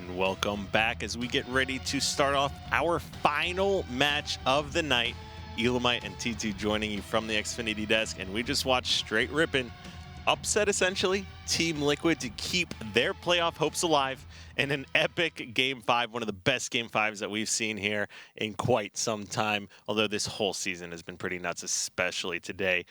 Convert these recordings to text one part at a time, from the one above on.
And welcome back as we get ready to start off our final match of the night. Elamite and T2 joining you from the Xfinity desk, and we just watched straight ripping upset essentially Team Liquid to keep their playoff hopes alive in an epic Game 5, one of the best Game 5s that we've seen here in quite some time, although this whole season has been pretty nuts, especially today.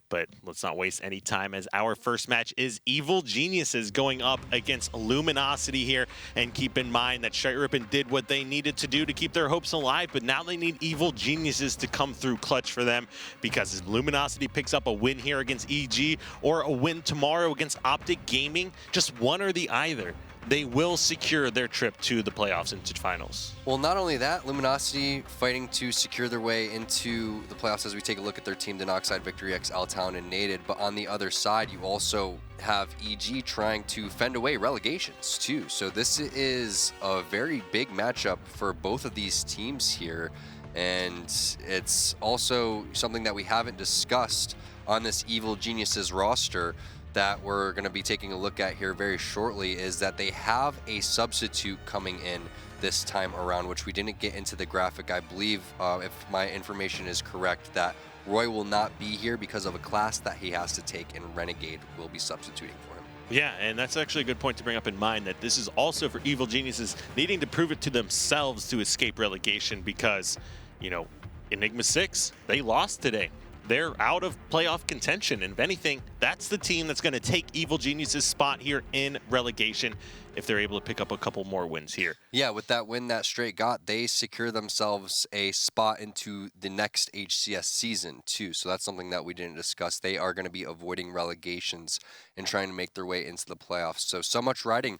But let's not waste any time as our first match is Evil Geniuses going up against Luminosity here. And keep in mind that Straight Rippin' did what they needed to do to keep their hopes alive, but now they need Evil Geniuses to come through clutch for them, because if Luminosity picks up a win here against EG or a win tomorrow against Optic Gaming, just one or the either, they will secure their trip to the playoffs into finals. Well, not only that, Luminosity fighting to secure their way into the playoffs as we take a look at their team, Denoxide, Victory X, Altown, and Nated. But on the other side, you also have EG trying to fend away relegations too. So this is a very big matchup for both of these teams here. And it's also something that we haven't discussed on this Evil Geniuses roster that we're going to be taking a look at here very shortly, is that they have a substitute coming in this time around, which we didn't get into the graphic. I believe, if my information is correct, that Roy will not be here because of a class that he has to take, and Renegade will be substituting for him. Yeah, and that's actually a good point to bring up in mind, that this is also for Evil Geniuses needing to prove it to themselves to escape relegation, because, you know, Enigma 6, they lost today. They're out of playoff contention, and if anything, that's the team that's going to take Evil Geniuses' spot here in relegation if they're able to pick up a couple more wins here. Yeah, with that win that Straight got, they secure themselves a spot into the next HCS season too. So that's something that we didn't discuss. They are going to be avoiding relegations and trying to make their way into the playoffs. So much riding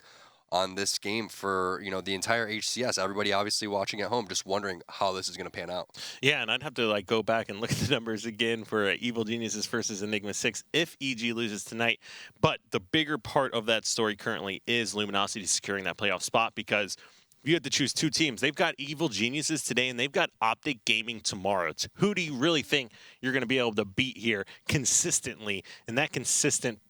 on this game for, you know, the entire HCS. Everybody obviously watching at home just wondering how this is going to pan out. Yeah, and I'd have to like go back and look at the numbers again for Evil Geniuses versus Enigma 6 if EG loses tonight. But the bigger part of that story currently is Luminosity securing that playoff spot, because if you had to choose two teams, they've got Evil Geniuses today and they've got Optic Gaming tomorrow. Who do you really think you're going to be able to beat here consistently? And that consistent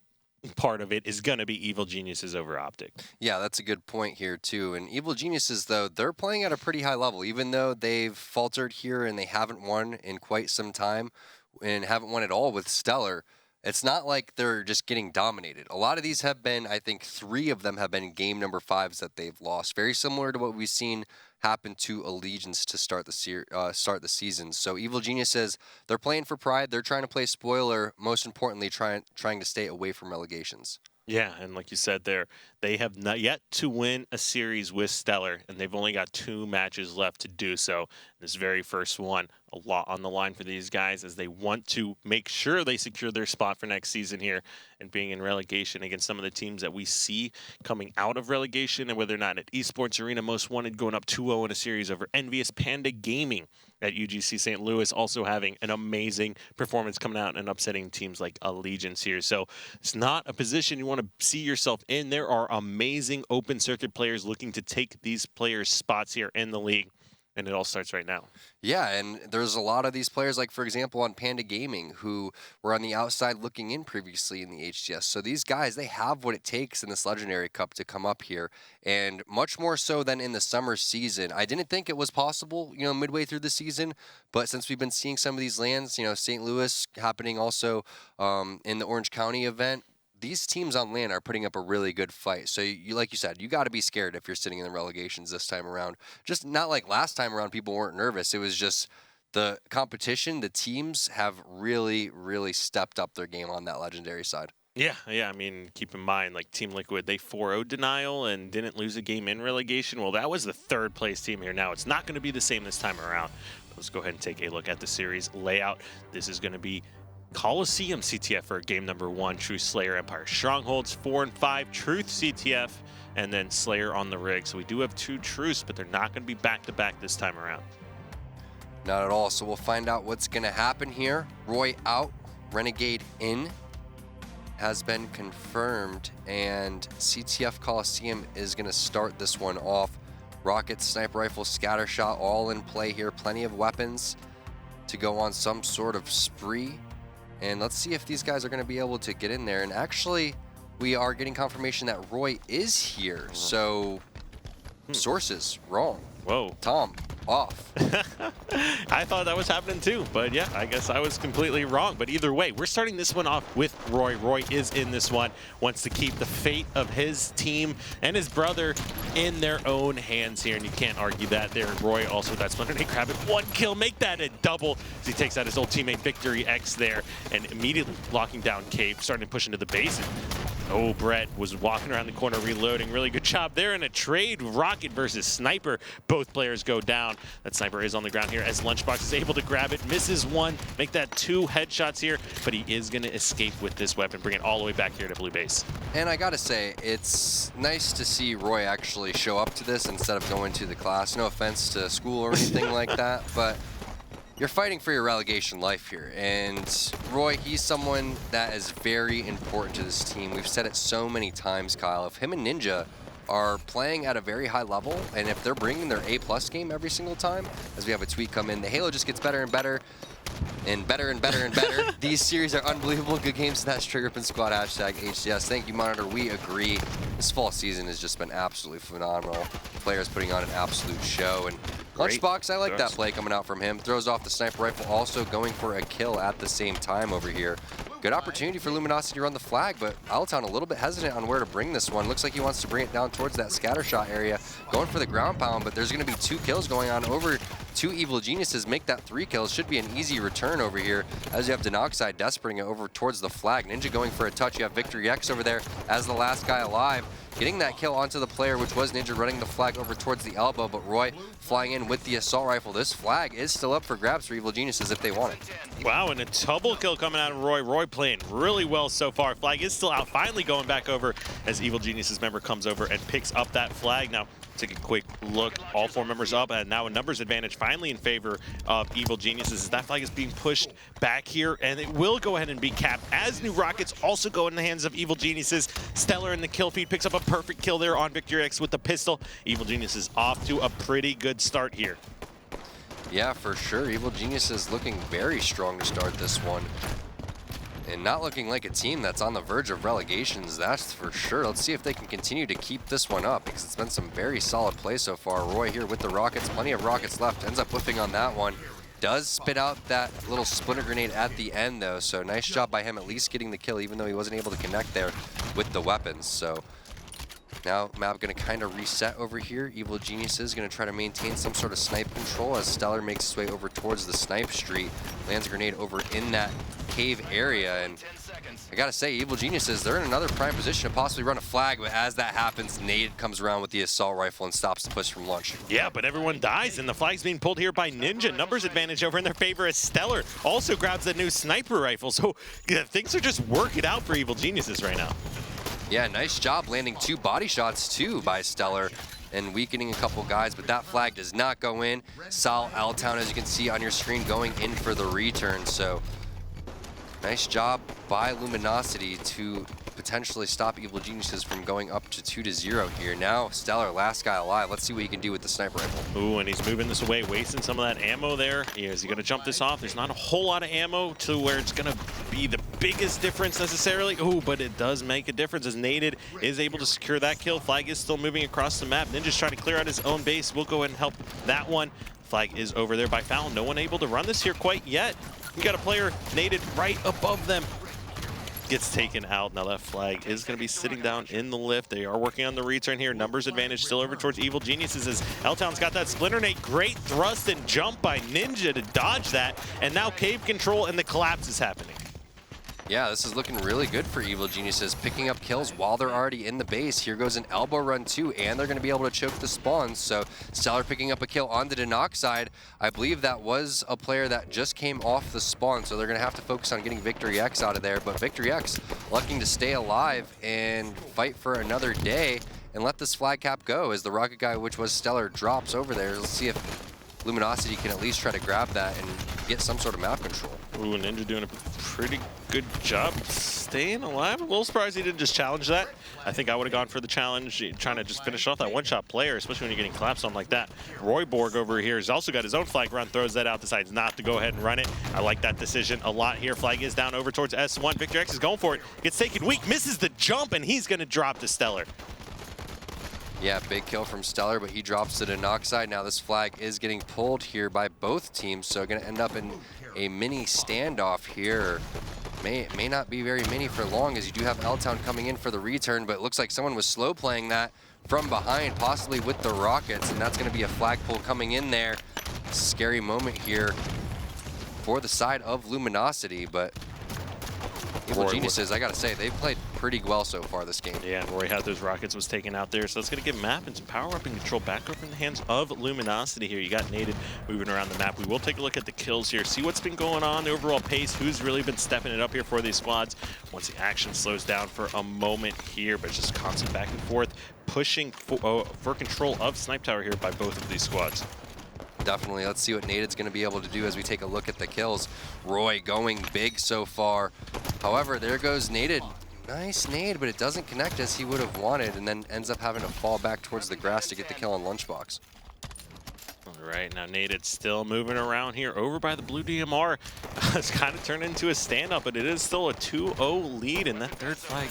part of it is going to be Evil Geniuses over Optic. Yeah, that's a good point here too. And Evil Geniuses, though, they're playing at a pretty high level, even though they've faltered here and they haven't won in quite some time and haven't won at all with Stellar. It's not like they're just getting dominated. A lot of these have been, I think 3 of them have been game number 5s that they've lost. Very similar to what we've seen happen to Allegiance to start the season. So Evil Geniuses, they're playing for pride. They're trying to play spoiler. Most importantly, trying to stay away from relegations. Yeah, and like you said there, they have not yet to win a series with Stellar, and they've only got 2 matches left to do so. This very first one, a lot on the line for these guys as they want to make sure they secure their spot for next season here, and being in relegation against some of the teams that we see coming out of relegation, and whether or not at Esports Arena Most Wanted going up 2-0 in a series over Envious Panda Gaming at UGC St. Louis, also having an amazing performance coming out and upsetting teams like Allegiance here. So it's not a position you want to see yourself in. There are amazing open circuit players looking to take these players' spots here in the league, and it all starts right now. Yeah, and there's a lot of these players, like, for example, on Panda Gaming, who were on the outside looking in previously in the HCS. So these guys, they have what it takes in this Legendary Cup to come up here, and much more so than in the summer season. I didn't think it was possible, you know, midway through the season, but since we've been seeing some of these lands, you know, St. Louis happening also in the Orange County event, these teams on land are putting up a really good fight. So, like you said, you got to be scared if you're sitting in the relegations this time around. Just not like last time around, people weren't nervous. It was just the competition. The teams have really, really stepped up their game on that legendary side. Yeah. I mean, keep in mind, like Team Liquid, they 4-0 denial and didn't lose a game in relegation. Well, that was the 3rd place team here. Now, it's not going to be the same this time around. Let's go ahead and take a look at the series layout. This is going to be Coliseum CTF for game number 1, Truth Slayer Empire Strongholds, 4 and 5, Truth CTF, and then Slayer on the rig. So we do have 2 Truths, but they're not going to be back-to-back this time around. Not at all. So we'll find out what's going to happen here. Roy out, Renegade in, has been confirmed, and CTF Coliseum is going to start this one off. Rocket, sniper rifle, scatter shot, all in play here. Plenty of weapons to go on some sort of spree. And let's see if these guys are going to be able to get in there. And actually, we are getting confirmation that Roy is here. So Sources, wrong. Whoa. Tom, off. I thought that was happening too, but yeah, I guess I was completely wrong. But either way, we're starting this one off with Roy. Roy is in this one, wants to keep the fate of his team and his brother in their own hands here, and you can't argue that there. Roy also got Splinter Nate, grab it, 1 kill, make that a double as he takes out his old teammate Victory X there, and immediately locking down Cave, starting to push into the base. Oh, Brett was walking around the corner reloading. Really good job there in a trade. Rocket versus Sniper. Both players go down. That Sniper is on the ground here as Lunchbox is able to grab it. Misses 1. Make that 2 headshots here. But he is going to escape with this weapon. Bring it all the way back here to blue base. And I got to say, it's nice to see Roy actually show up to this instead of going to the class. No offense to school or anything like that, but you're fighting for your relegation life here, and Roy, he's someone that is very important to this team. We've said it so many times, Kyle. If him and Ninja are playing at a very high level, and if they're bringing their A+ game every single time, as we have a tweet come in, the Halo just gets better and better, and better and better and better. These series are unbelievable. Good games. That's Trigger Pin Squad, hashtag HCS. Thank you, Monitor. We agree. This fall season has just been absolutely phenomenal. Players putting on an absolute show. And Lunchbox, I like that play coming out from him. Throws off the sniper rifle, also going for a kill at the same time over here. Good opportunity for Luminosity to run the flag, but Altown a little bit hesitant on where to bring this one. Looks like he wants to bring it down towards that scatter shot area. Going for the ground pound, but there's going to be 2 kills going on over 2 Evil Geniuses. Make that 3 kills. Should be an easy return over here as you have Denoxide desperate it over towards the flag. Ninja going for a touch. You have Victory X over there as the last guy alive. Getting that kill onto the player, which was Ninja, running the flag over towards the elbow, but Roy flying in with the assault rifle. This flag is still up for grabs for Evil Geniuses if they want it. Wow, and a double kill coming out of Roy. Roy playing really well so far. Flag is still out, finally going back over as Evil Geniuses member comes over and picks up that flag. Now, take a quick look. All 4 members up, and now a numbers advantage finally in favor of Evil Geniuses as that flag is being pushed back here, and it will go ahead and be capped as new rockets also go in the hands of Evil Geniuses. Stellar in the kill feed picks up a perfect kill there on Victory X with the pistol. Evil Geniuses off to a pretty good start here. Yeah, for sure. Evil Geniuses looking very strong to start this one. And not looking like a team that's on the verge of relegations, that's for sure. Let's see if they can continue to keep this one up, because it's been some very solid play so far. Roy here with the rockets, plenty of rockets left, ends up whiffing on that one. Does spit out that little splinter grenade at the end though, so nice job by him at least getting the kill, even though he wasn't able to connect there with the weapons. So now map gonna kind of reset over here. Evil Geniuses gonna try to maintain some sort of snipe control as Stellar makes his way over towards the snipe street. Lands a grenade over in that cave area, and I gotta say, Evil Geniuses, they're in another prime position to possibly run a flag, but as that happens, Nade comes around with the assault rifle and stops the push from Lunch. Yeah, but everyone dies, and the flag's being pulled here by Ninja. Numbers advantage over in their favor as Stellar also grabs the new sniper rifle, so yeah, things are just working out for Evil Geniuses right now. Yeah, nice job landing 2 body shots too by Stellar and weakening a couple guys, but that flag does not go in. Sal Altown, as you can see on your screen, going in for the return, so nice job by Luminosity to potentially stop Evil Geniuses from going up to 2-0 here. Now, Stellar, last guy alive. Let's see what he can do with the sniper rifle. Ooh, and he's moving this away, wasting some of that ammo there. Is he going to jump this off? There's not a whole lot of ammo to where it's going to be the biggest difference necessarily. Ooh, but it does make a difference as Naded is able to secure that kill. Flag is still moving across the map. Ninja's trying to clear out his own base. We'll go ahead and help that one. Flag is over there by Fallon. No one able to run this here quite yet. We got a player naded right above them. Gets taken out. Now that flag is going to be sitting down in the lift. They are working on the return here. Numbers advantage still over towards Evil Geniuses as L-Town's got that Splinter Nate. Great thrust and jump by Ninja to dodge that. And now cave control and the collapse is happening. Yeah, this is looking really good for Evil Geniuses, picking up kills while they're already in the base. Here goes an elbow run too, and they're going to be able to choke the spawns. So Stellar picking up a kill on the Denoxide. I believe that was a player that just came off the spawn, so they're going to have to focus on getting Victory X out of there. But Victory X looking to stay alive and fight for another day and let this flag cap go as the rocket guy, which was Stellar, drops over there. Let's see if Luminosity can at least try to grab that and get some sort of map control. Ooh, Ninja doing a pretty good job staying alive. A little surprised he didn't just challenge that. I think I would have gone for the challenge, trying to just finish off that one-shot player, especially when you're getting collapsed on like that. Roy Borg over here has also got his own flag run, throws that out, decides not to go ahead and run it. I like that decision a lot here. Flag is down over towards S1. Victor X is going for it. Gets taken weak, misses the jump, and he's going to drop to Stellar. Yeah, big kill from Stellar, but he drops to Denoxide. Now this flag is getting pulled here by both teams, so going to end up in a mini standoff here. May not be very mini for long, as you do have L-Town coming in for the return, but it looks like someone was slow playing that from behind, possibly with the Rockets, and that's going to be a flag pull coming in there. Scary moment here for the side of Luminosity, but Evil Geniuses, I gotta say, they've played pretty well so far this game. Yeah, Roy had those Rockets, was taken out there, so that's going to give map and some power up and control back over in the hands of Luminosity here. You got Nated moving around the map. We will take a look at the kills here, see what's been going on, the overall pace, who's really been stepping it up here for these squads once the action slows down for a moment here, but just constant back and forth, pushing for control of Snipe Tower here by both of these squads. Definitely. Let's see what Nated's going to be able to do as we take a look at the kills. Roy going big so far. However, there goes Nated. Nice nade, but it doesn't connect as he would have wanted, and then ends up having to fall back towards the grass to get the kill on Lunchbox. All right, now Nated still moving around here over by the blue DMR. It's kind of turned into a standoff, but it is still a 2-0 lead, and that third flag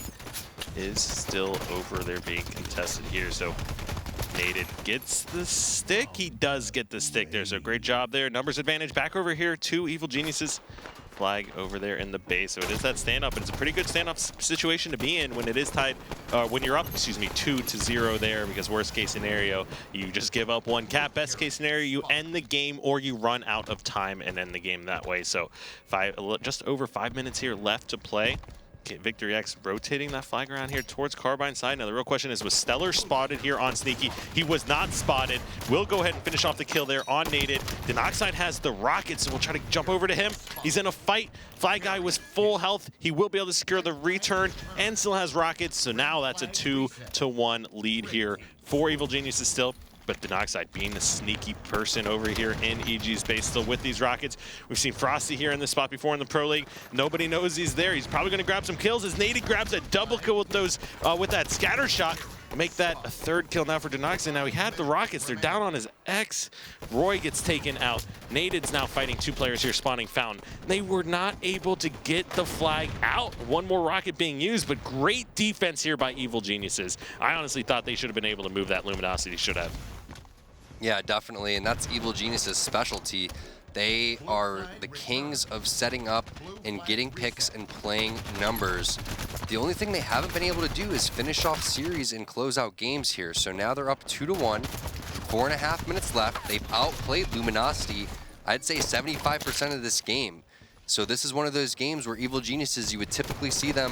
is still over there being contested here. So Nated gets the stick. He does get the stick there, so great job there. Numbers advantage back over here to Evil Geniuses. Flag over there in the base, so it is that standoff, and it's a pretty good standoff situation to be in when it is tied, when you're up, 2-0 there, because worst case scenario, you just give up one cap. Best case scenario, you end the game or you run out of time and end the game that way. So just over 5 minutes here left to play. Okay, Victory X rotating that flag around here towards Carbine side. Now the real question is, was Stellar spotted here on Sneaky? He was not spotted. We'll go ahead and finish off the kill there on Nated. Denoxide has the Rockets, so we'll try to jump over to him. He's in a fight. Flag guy was full health. He will be able to secure the return and still has Rockets. So now that's a 2-1 lead here for Evil Geniuses still. But Denoxide being the sneaky person over here in EG's base, still with these Rockets. We've seen Frosty here in this spot before in the Pro League. Nobody knows he's there. He's probably going to grab some kills as Nated grabs a double kill with those with that scatter shot. Make that a third kill now for Denoxide. Now he had the Rockets. They're down on his X. Roy gets taken out. Nated's now fighting two players here, spawning Fountain. They were not able to get the flag out. One more Rocket being used, but great defense here by Evil Geniuses. I honestly thought they should have been able to move that. Luminosity should have. Yeah, definitely, and that's Evil Geniuses' specialty. They are the kings of setting up and getting picks and playing numbers. The only thing they haven't been able to do is finish off series and close out games here. So now they're up 2-1, 4.5 minutes left. They've outplayed Luminosity, I'd say 75% of this game. So this is one of those games where Evil Geniuses, you would typically see them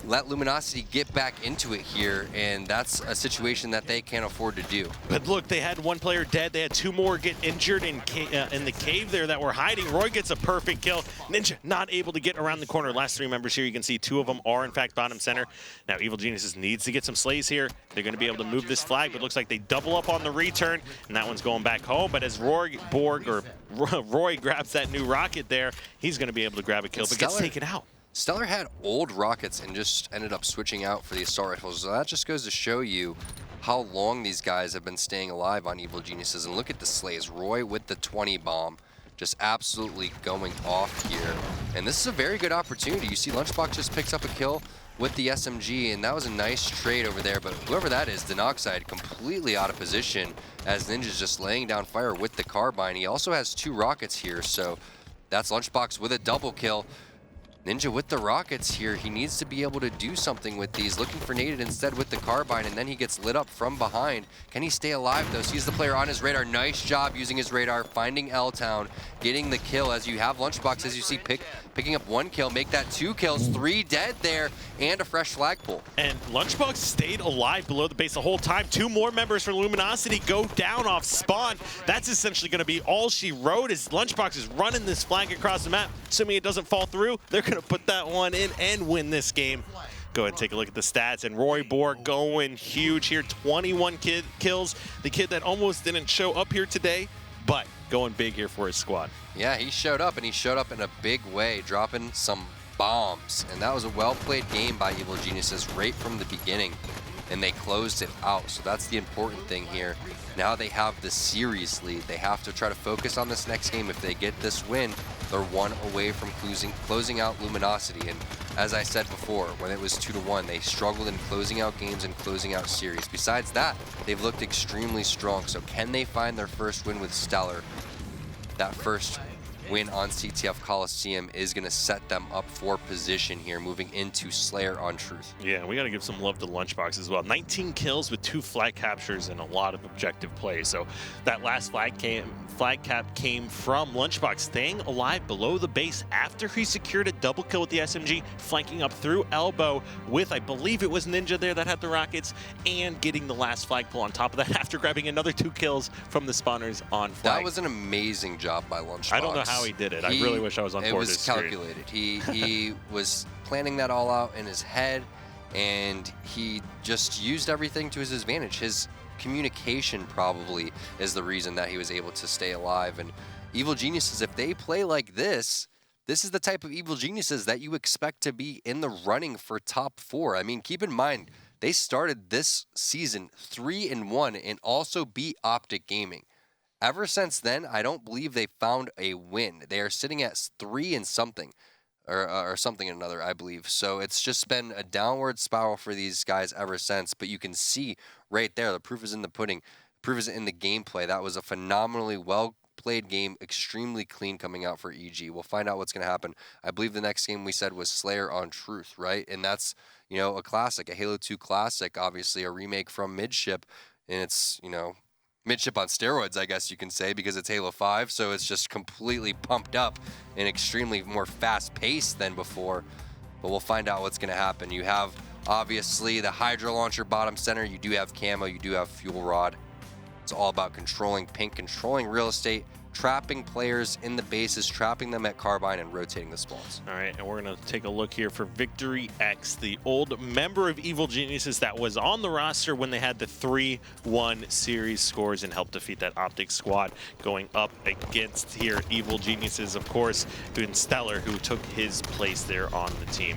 let Luminosity get back into it here, and that's a situation that they can't afford to do. But look, they had one player dead. They had two more get injured in the cave there that were hiding. Roy gets a perfect kill. Ninja not able to get around the corner. Last three members here, you can see two of them are in fact bottom center. Now Evil Geniuses needs to get some slays here. They're going to be able to move this flag, but looks like they double up on the return, and that one's going back home. But as Roy grabs that new Rocket there, he's going to be able to grab a kill, but gets taken out. Stellar had old Rockets and just ended up switching out for the Assault Rifles. So that just goes to show you how long these guys have been staying alive on Evil Geniuses. And look at the slays. Roy with the 20 bomb, just absolutely going off here. And this is a very good opportunity. You see Lunchbox just picks up a kill with the SMG, and that was a nice trade over there. But whoever that is, Denoxide, completely out of position as Ninja's just laying down fire with the carbine. He also has two Rockets here, so that's Lunchbox with a double kill. Ninja with the Rockets here. He needs to be able to do something with these. Looking for Nated instead with the carbine, and then he gets lit up from behind. Can he stay alive though? Sees the player on his radar. Nice job using his radar, finding L-Town, getting the kill as you have Lunchbox, as you see, picking up one kill, make that 2 kills, 3 dead there, and a fresh flagpole. And Lunchbox stayed alive below the base the whole time. Two more members from Luminosity go down off spawn. That's essentially going to be all she wrote, as Lunchbox is running this flag across the map. Assuming it doesn't fall through, they're going to put that one in and win this game. Go ahead and take a look at the stats, and Roy Borg going huge here. 21 kills. The kid that almost didn't show up here today, but going big here for his squad. Yeah, he showed up, and he showed up in a big way, dropping some bombs. And that was a well-played game by Evil Geniuses right from the beginning, and they closed it out. So that's the important thing here. Now they have the series lead. They have to try to focus on this next game. If they get this win, they're one away from closing out Luminosity. And as I said before, when it was 2-1, they struggled in closing out games and closing out series. Besides that, they've looked extremely strong. So can they find their first win with Stellar? That first win on CTF Coliseum is going to set them up for position here, moving into Slayer on Truth. Yeah, we got to give some love to Lunchbox as well. 19 kills with 2 flag captures and a lot of objective play. So that last flag cap came from Lunchbox staying alive below the base after he secured a double kill with the SMG, flanking up through elbow with, I believe it was Ninja there that had the rockets, and getting the last flag pull on top of that after grabbing another 2 kills from the spawners on flag. That was an amazing job by Lunchbox. I don't know how he did it. I really wish I was on board. It was calculated. He was planning that all out in his head, and he just used everything to his advantage. His communication probably is the reason that he was able to stay alive. And Evil Geniuses, if they play like this is the type of Evil Geniuses that you expect to be in the running for top 4. I mean, keep in mind, they started this season 3-1 and also beat Optic Gaming. Ever since then, I don't believe they found a win. They are sitting at 3 and something, or something and another, I believe. So it's just been a downward spiral for these guys ever since. But you can see right there, the proof is in the pudding. Proof is in the gameplay. That was a phenomenally well-played game, extremely clean coming out for EG. We'll find out what's going to happen. I believe the next game we said was Slayer on Truth, right? And that's, you know, a classic, a Halo 2 classic, obviously a remake from Midship. And it's, you know, Midship on steroids, I guess you can say, because it's Halo 5, so it's just completely pumped up and extremely more fast-paced than before. But we'll find out what's going to happen. You have, obviously, the Hydra Launcher bottom center. You do have Camo. You do have Fuel Rod. It's all about controlling Pink, controlling real estate, trapping players in the bases, trapping them at Carbine, and rotating the spawns. All right, and we're going to take a look here for Victory X, the old member of Evil Geniuses that was on the roster when they had the 3-1 series scores and helped defeat that Optic squad, going up against here Evil Geniuses, of course, and Stellar, who took his place there on the team.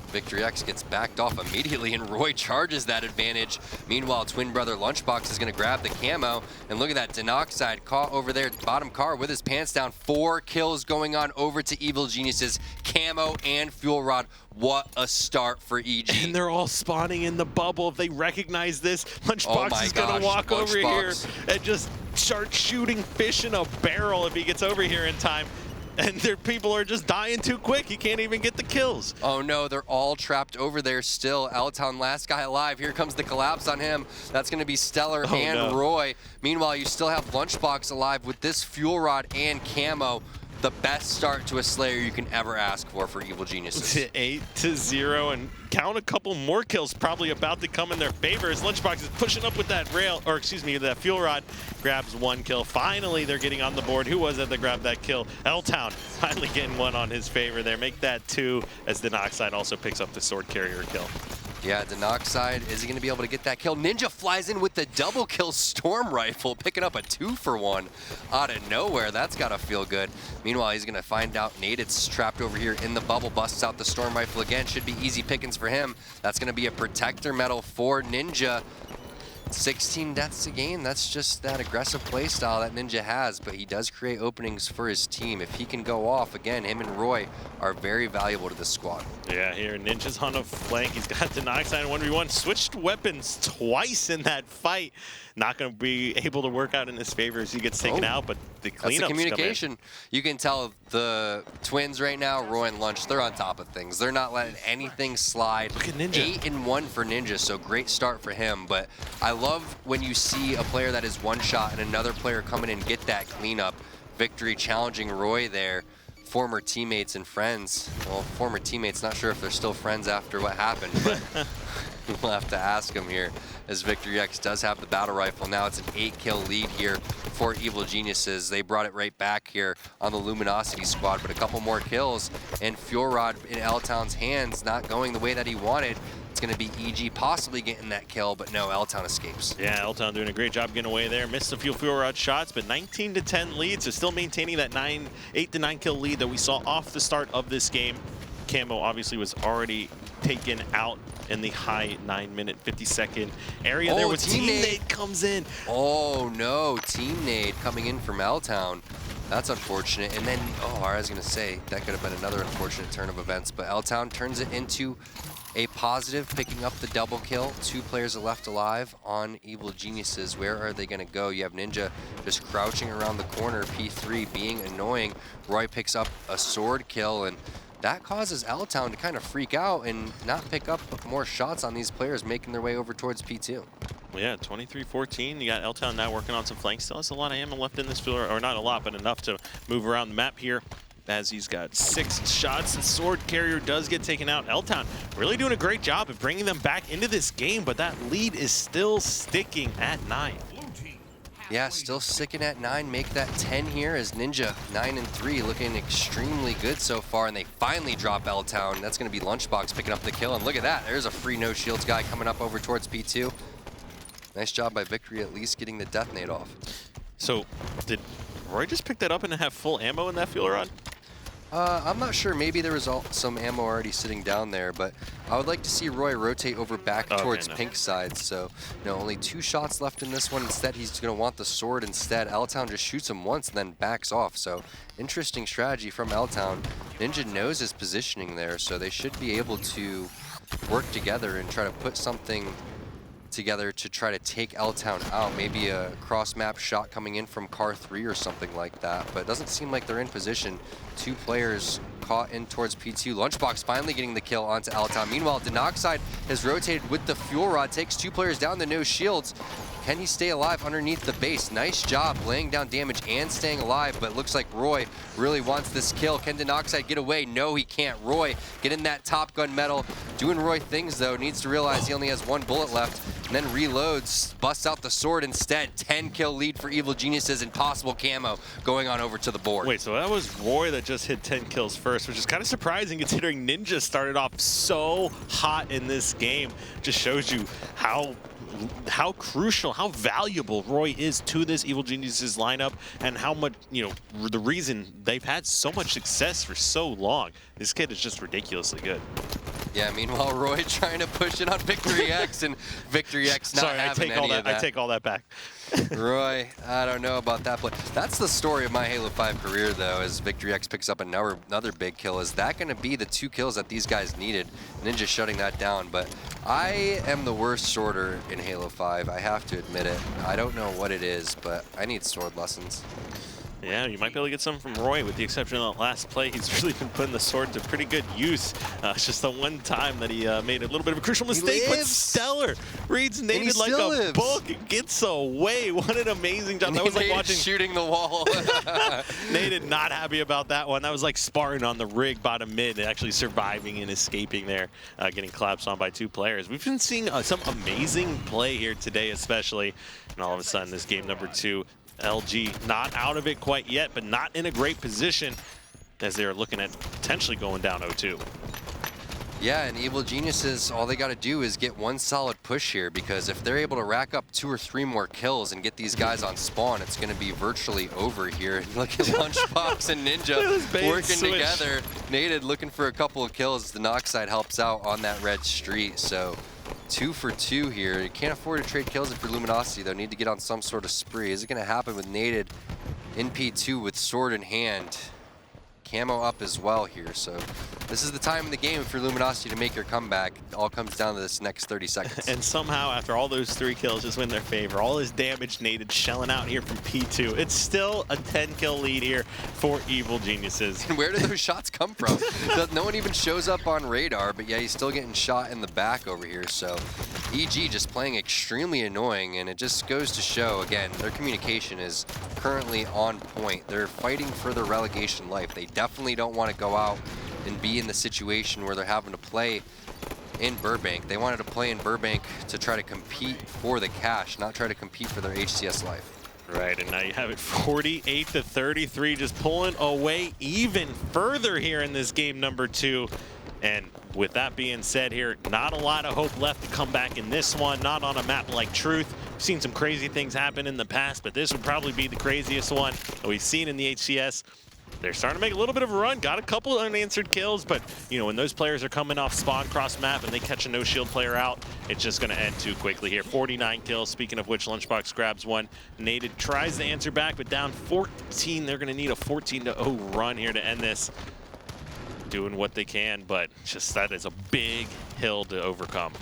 Victory X gets backed off immediately, and Roy charges that advantage. Meanwhile, twin brother Lunchbox is going to grab the camo, and look at that, Denoxide caught over there, bottom car with his pants down. 4 kills going on over to Evil Geniuses, Camo and Fuel Rod. What a start for EG. And they're all spawning in the bubble. If they recognize this, Lunchbox is going to walk over here and just start shooting fish in a barrel if he gets over here in time. And their people are just dying too quick. He can't even get the kills. Oh no, they're all trapped over there still. L-Town, last guy alive. Here comes the collapse on him. That's going to be Stellar and Roy. Meanwhile, you still have Lunchbox alive with this Fuel Rod and Camo. The best start to a Slayer you can ever ask for Evil Geniuses. 8-0, and count a couple more kills probably about to come in their favor as Lunchbox is pushing up with that rail, or excuse me, that Fuel Rod, grabs 1 kill. Finally, they're getting on the board. Who was it that grabbed that kill? L-Town finally getting 1 on his favor there. Make that 2 as Denoxide also picks up the sword carrier kill. Yeah, Denoxide, is he going to be able to get that kill? Ninja flies in with the double kill Storm Rifle, picking up a 2-for-1 out of nowhere. That's got to feel good. Meanwhile, he's going to find out Nate. It's trapped over here in the bubble, busts out the Storm Rifle again. Should be easy pickings for him. That's going to be a Protector medal for Ninja. 16 deaths a game, that's just that aggressive play style that Ninja has, but he does create openings for his team. If he can go off, again, him and Roy are very valuable to this squad. Yeah, here, Ninja's on a flank. He's got Denoxide 1v1, switched weapons twice in that fight. Not going to be able to work out in his favor as he gets taken out, but the cleanups That's the communication. You can tell the twins right now, Roy and Lunch, they're on top of things. They're not letting anything slide. Look at Ninja. 8-1 for Ninja, so great start for him. But I love when you see a player that is one shot and another player come in and get that cleanup. Victory challenging Roy there. Former teammates and friends. Well, former teammates, not sure if they're still friends after what happened, but we'll have to ask him here, as Victory X does have the battle rifle. Now it's an 8-kill lead here for Evil Geniuses. They brought it right back here on the Luminosity squad, but a couple more kills, and Fuel Rod in L-Town's hands, not going the way that he wanted. It's going to be EG possibly getting that kill, but no, L-Town escapes. Yeah, L-Town doing a great job getting away there. Missed a few Fuel Rod shots, but 19-10 lead, so still maintaining that 8 to 9 kill lead that we saw off the start of this game. Camo obviously was already taken out in the high 9-minute 50-second area. There was Team Nade comes in. Oh no, Team Nade coming in from L-Town. That's unfortunate. And then, oh, I was gonna say that could have been another unfortunate turn of events, but L-Town turns it into a positive, picking up the double kill. 2 players are left alive on Evil Geniuses. Where are they gonna go? You have Ninja just crouching around the corner, P3 being annoying. Roy picks up a sword kill, and that causes L-Town to kind of freak out and not pick up more shots on these players making their way over towards P2. Well, yeah, 23-14. You got L-Town now working on some flanks. Still has a lot of ammo left in this field, or not a lot, but enough to move around the map here. As he's got 6 shots, the sword carrier does get taken out. L-Town really doing a great job of bringing them back into this game, but that lead is still sticking at 9. Yeah, still sticking at 9. Make that 10 here as Ninja 9-3, looking extremely good so far. And they finally drop L-Town. That's going to be Lunchbox picking up the kill. And look at that. There's a free no shields guy coming up over towards P2. Nice job by Victory at least getting the death nade off. So did Roy just pick that up and have full ammo in that fuel rod? I'm not sure. Maybe there was some ammo already sitting down there, but I would like to see Roy rotate over back towards pink side. So, no, only 2 shots left in this one. Instead, he's going to want the sword instead. L-Town just shoots him once and then backs off. So, interesting strategy from L-Town. Ninja knows his positioning there, so they should be able to work together and try to put something together to try to take L-Town out. Maybe a cross-map shot coming in from car 3 or something like that, but it doesn't seem like they're in position. 2 players caught in towards P2. Lunchbox finally getting the kill onto L-Town. Meanwhile, Denoxide has rotated with the fuel rod, takes 2 players down to no shields. Can he stay alive underneath the base? Nice job laying down damage and staying alive, but it looks like Roy really wants this kill. Can Denoxide get away? No, he can't. Roy getting that Top Gun medal. Doing Roy things, though. Needs to realize he only has 1 bullet left, and then reloads, busts out the sword instead. 10-kill lead for Evil Geniuses and possible camo going on over to the board. Wait, so that was Roy that just hit 10 kills first, which is kind of surprising considering Ninja started off so hot in this game. Just shows you how crucial, how valuable Roy is to this Evil Geniuses lineup, and how much, you know, the reason they've had so much success for so long. This kid is just ridiculously good. Yeah, meanwhile, Roy trying to push it on Victory X, and Victory X not having any of that. I take all that back. Roy, I don't know about that play. That's the story of my Halo 5 career, though, as Victory X picks up another big kill. Is that going to be the 2 kills that these guys needed? Ninja shutting that down, but I am the worst sorter in Halo 5. I have to admit it. I don't know what it is, but I need sword lessons. Yeah, you might be able to get some from Roy, with the exception of that last play. He's really been putting the sword to pretty good use. It's just the one time that he made a little bit of a crucial mistake, but stellar. Reads Naded like a book, gets away. What an amazing job. That was like watching shooting the wall. Naded not happy about that one. That was like sparring on the rig bottom mid, actually surviving and escaping there, getting collapsed on by 2 players. We've been seeing some amazing play here today, especially, and all of a sudden this game number 2, LG not out of it quite yet, but not in a great position as they're looking at potentially going down 0-2. Yeah, and Evil Geniuses, all they got to do is get 1 solid push here, because if they're able to rack up 2 or 3 more kills and get these guys on spawn, it's going to be virtually over here. And look at Lunchbox and Ninja working together. Naded looking for a couple of kills. The Noxide helps out on that red street, so 2 for 2 here. You can't afford to trade kills if you're Luminosity, though. Need to get on some sort of spree. Is it going to happen with Naded in P2 with sword in hand? Camo up as well here, so this is the time in the game for Luminosity to make your comeback. It all comes down to this next 30 seconds. And somehow, after all those 3 kills just win their favor, all his damage Naded shelling out here from P2. It's still a 10-kill lead here for Evil Geniuses. And where did those shots come from? No one even shows up on radar, but yeah, he's still getting shot in the back over here, so EG just playing extremely annoying, and it just goes to show, again, their communication is currently on point. They're fighting for their relegation life. They definitely don't want to go out and be in the situation where they're having to play in Burbank. They wanted to play in Burbank to try to compete for the cash, not try to compete for their HCS life. Right, and now you have it 48-33, just pulling away even further here in this game number 2. And with that being said here, not a lot of hope left to come back in this one, not on a map like Truth. We've seen some crazy things happen in the past, but this would probably be the craziest one that we've seen in the HCS. they're starting to make a little bit of a run. Got a couple unanswered kills, but you know, when those players are coming off spawn cross map and they catch a no shield player out, it's just going to end too quickly here. 49 kills. Speaking of which, Lunchbox grabs one. Nated tries to answer back, but down 14. They're going to need a 14-0 run here to end this. Doing what they can, but just that is a big hill to overcome.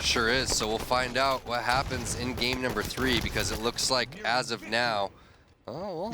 Sure is. So we'll find out what happens in game number 3, because it looks like as of now. Oh,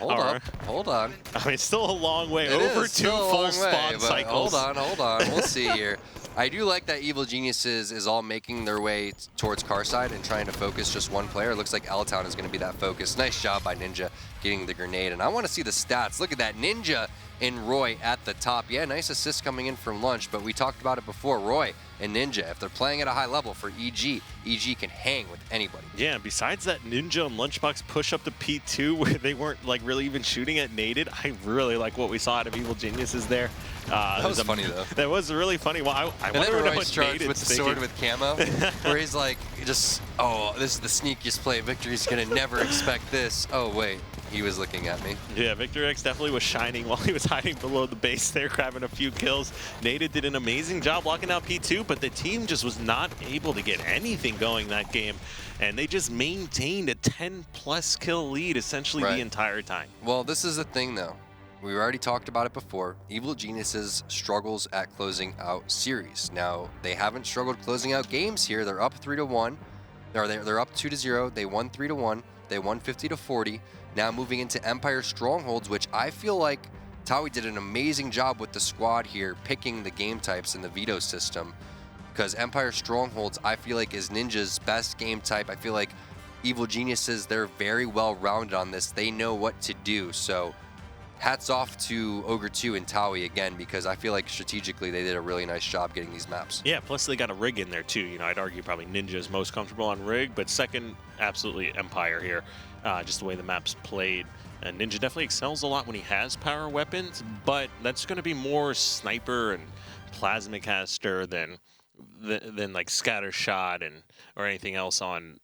well, hold on. I mean, it's still a long way over 2 full spawn cycles. Hold on. We'll see here. I do like that Evil Geniuses is all making their way towards Carside and trying to focus just one player. It looks like L-Town is going to be that focus. Nice job by Ninja getting the grenade. And I want to see the stats. Look at that. Ninja and Roy at the top. Yeah, nice assist coming in from Lunch, but we talked about it before. Roy and Ninja, if they're playing at a high level for EG, EG can hang with anybody. Yeah, and besides that Ninja and Lunchbox push up to P2 where they weren't like really even shooting at Nated, I really like what we saw out of Evil Geniuses there. That was funny though. That was really funny. Well, I and wonder then what Roy's charged with the thinking. sword with camo, where he's like, just, oh, this is the sneakiest play. Victory's gonna never expect this. Oh wait, he was looking at me. Yeah, Victor X definitely was shining while he was hiding below the base there, grabbing a few kills. Nated did an amazing job locking out P2, but the team just was not able to get anything going that game, and they just maintained a 10+ kill lead essentially the entire time. Well, this is the thing though. We already talked about it before. Evil Geniuses struggles at closing out series. Now, they haven't struggled closing out games here. They're up 3-1. They're up 2-0. They won 3-1. They won 50-40. Now moving into Empire Strongholds, which I feel like Taui did an amazing job with the squad here, picking the game types in the veto system. Because Empire Strongholds, I feel like, is Ninja's best game type. I feel like Evil Geniuses, they're very well rounded on this. They know what to do. So hats off to Ogre 2 and Taui again, because I feel like strategically they did a really nice job getting these maps. Yeah, plus they got a rig in there too. You know, I'd argue probably Ninja is most comfortable on rig, but second, absolutely Empire here. Just the way the map's played. Ninja definitely excels a lot when he has power weapons, but that's going to be more sniper and plasma caster than like scatter shot and or anything else on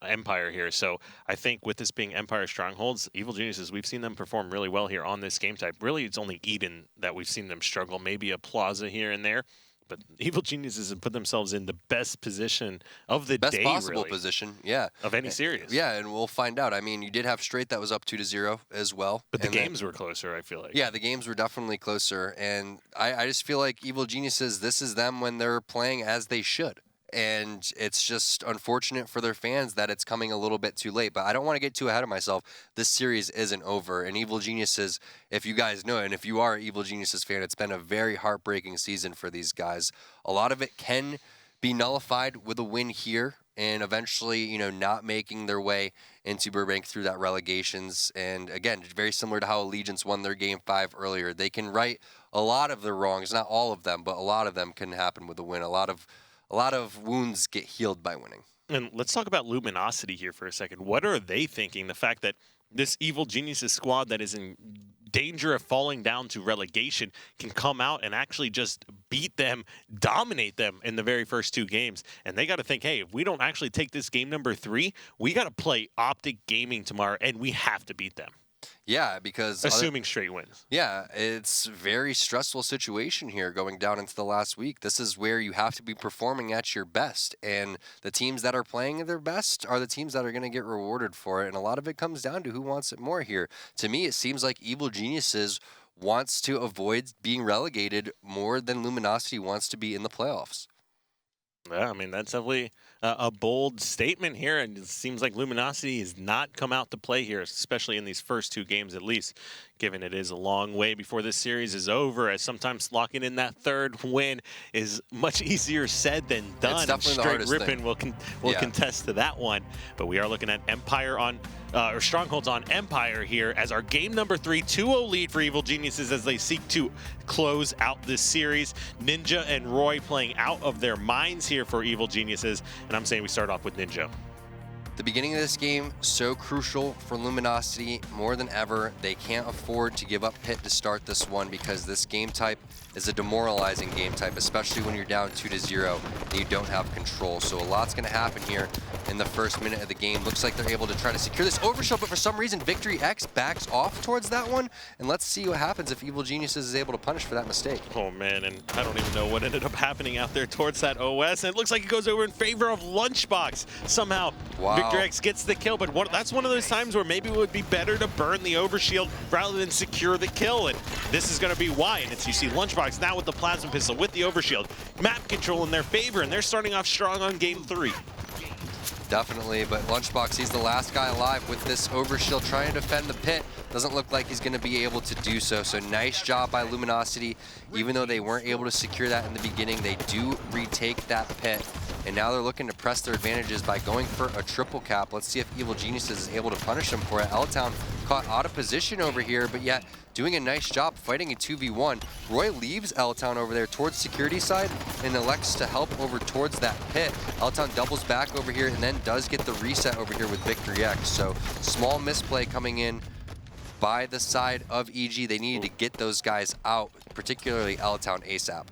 Empire here. So I think with this being Empire Strongholds, Evil Geniuses, we've seen them perform really well here on this game type. Really, it's only Eden that we've seen them struggle, maybe a Plaza here and there. But Evil Geniuses have put themselves in the best position of the best day, possible really, position, yeah, of any series. Yeah, and we'll find out. I mean, you did have Straight that was up 2-0 as well. But the games were closer, I feel like. Yeah, the games were definitely closer. And I just feel like Evil Geniuses, this is them when they're playing as they should. And it's just unfortunate for their fans that it's coming a little bit too late. But I don't want to get too ahead of myself. This series isn't over. And Evil Geniuses, if you guys know, and if you are an Evil Geniuses fan, it's been a very heartbreaking season for these guys. A lot of it can be nullified with a win here and eventually, you know, not making their way into Burbank through that relegations. And again, very similar to how Allegiance won their Game 5 earlier. They can right a lot of their wrongs, not all of them, but a lot of them can happen with a win. A lot of wounds get healed by winning. And let's talk about Luminosity here for a second. What are they thinking? The fact that this Evil Geniuses squad that is in danger of falling down to relegation can come out and actually just beat them, dominate them in the very first 2 games. And they got to think, hey, if we don't actually take this game number 3, we got to play Optic Gaming tomorrow, and we have to beat them. Yeah, because assuming straight wins. Yeah, it's a very stressful situation here going down into the last week. This is where you have to be performing at your best, and the teams that are playing their best are the teams that are going to get rewarded for it. And a lot of it comes down to who wants it more here. To me, it seems like Evil Geniuses wants to avoid being relegated more than Luminosity wants to be in the playoffs. Yeah, I mean, that's definitely a bold statement here, and it seems like Luminosity has not come out to play here, especially in these first 2 games at least, given it is a long way before this series is over, as sometimes locking in that 3rd win is much easier said than done. It's definitely the hardest Straight Rippin will contest to that one, but we are looking at Empire on or Strongholds on Empire here as our game number 3, 2-0 lead for Evil Geniuses as they seek to close out this series. Ninja and Roy playing out of their minds here for Evil Geniuses, and I'm saying we start off with Ninja. The beginning of this game, so crucial for Luminosity more than ever. They can't afford to give up Pit to start this one because this game type is a demoralizing game type, especially when you're down 2-0 and you don't have control. So a lot's going to happen here in the first minute of the game. Looks like they're able to try to secure this overshield, but for some reason, Victory X backs off towards that one. And let's see what happens if Evil Geniuses is able to punish for that mistake. Oh man, and I don't even know what ended up happening out there towards that OS. And it looks like it goes over in favor of Lunchbox. Somehow, Wow. Victor X gets the kill, but that's one of those times where maybe it would be better to burn the overshield rather than secure the kill. And this is going to be why. And you see Lunchbox now with the plasma pistol, with the overshield. Map control in their favor, and they're starting off strong on game 3. Definitely, but Lunchbox, he's the last guy alive with this overshield trying to defend the pit. Doesn't look like he's going to be able to do so. So nice job by Luminosity. Even though they weren't able to secure that in the beginning, they do retake that pit. And now they're looking to press their advantages by going for a triple cap. Let's see if Evil Geniuses is able to punish them for it. L-Town caught out of position over here, but yet doing a nice job fighting a 2v1. Roy leaves L-Town over there towards security side and elects to help over towards that pit. L-Town doubles back over here and then does get the reset over here with Victory X. So small misplay coming in by the side of EG. They needed to get those guys out, particularly L-Town ASAP.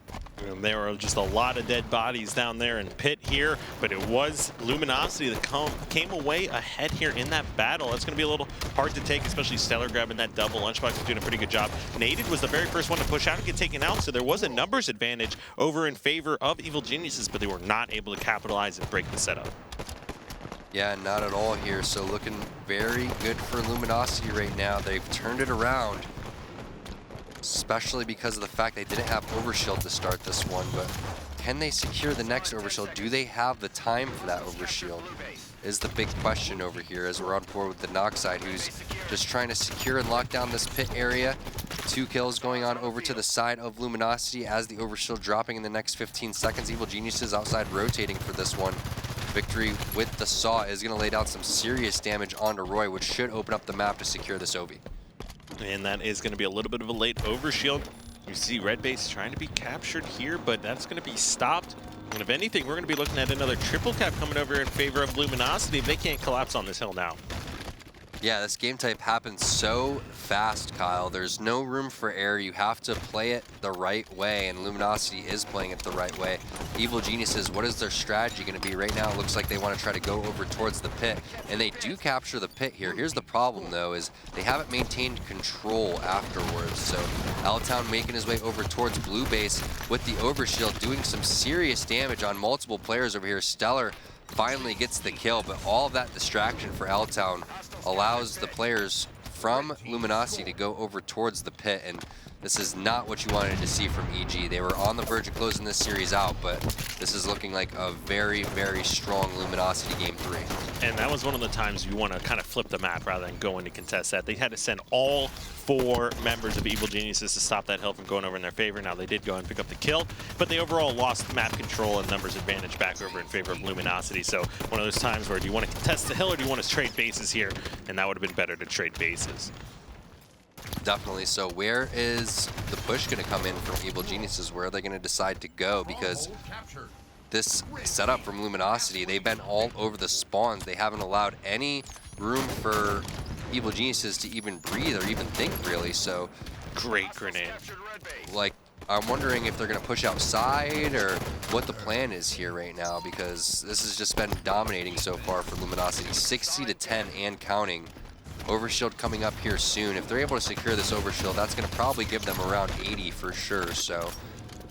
And there were just a lot of dead bodies down there in pit here, but it was Luminosity that came away ahead here in that battle. That's going to be a little hard to take, especially Stellar grabbing that double. Lunchbox was doing a pretty good job. Naded was the very first one to push out and get taken out, so there was a numbers advantage over in favor of Evil Geniuses, but they were not able to capitalize and break the setup. Yeah, not at all here. So looking very good for Luminosity right now. They've turned it around, especially because of the fact they didn't have overshield to start this one. But can they secure the next overshield? Do they have the time for that overshield? Is the big question over here as we're on board with the Noxide, who's just trying to secure and lock down this pit area. 2 kills going on over to the side of Luminosity as the overshield dropping in the next 15 seconds. Evil Geniuses outside rotating for this one. Victory with the Saw is going to lay down some serious damage onto Roy, which should open up the map to secure this OV. And that is going to be a little bit of a late overshield. You see Red Base trying to be captured here, but that's going to be stopped. And if anything, we're going to be looking at another triple cap coming over in favor of Luminosity. They can't collapse on this hill now. Yeah, this game type happens so fast, Kyle. There's no room for error. You have to play it the right way, and Luminosity is playing it the right way. Evil Geniuses, what is their strategy going to be? Right now, it looks like they want to try to go over towards the pit, and they do capture the pit here. Here's the problem, though, is they haven't maintained control afterwards. So L-Town making his way over towards Blue Base with the overshield, doing some serious damage on multiple players over here. Stellar finally gets the kill, but all of that distraction for L-Town allows the players from Luminosity to go over towards the pit, and this is not what you wanted to see from EG. They were on the verge of closing this series out, but this is looking like a very, very strong Luminosity game 3. And that was one of the times you want to kind of flip the map rather than go in to contest that. They had to send all 4 members of Evil Geniuses to stop that hill from going over in their favor. Now they did go and pick up the kill, but they overall lost map control and numbers advantage back over in favor of Luminosity. So one of those times where do you want to contest the hill or do you want to trade bases here? And that would have been better to trade bases. Definitely. So where is the push going to come in from Evil Geniuses? Where are they going to decide to go? Because this setup from Luminosity, they've been all over the spawns. They haven't allowed any room for Evil Geniuses to even breathe or even think, really. So great grenade. Like, I'm wondering if they're going to push outside or what the plan is here right now, because this has just been dominating so far for Luminosity. 60-10 and counting. Overshield coming up here soon. If they're able to secure this overshield, that's going to probably give them around 80 for sure. So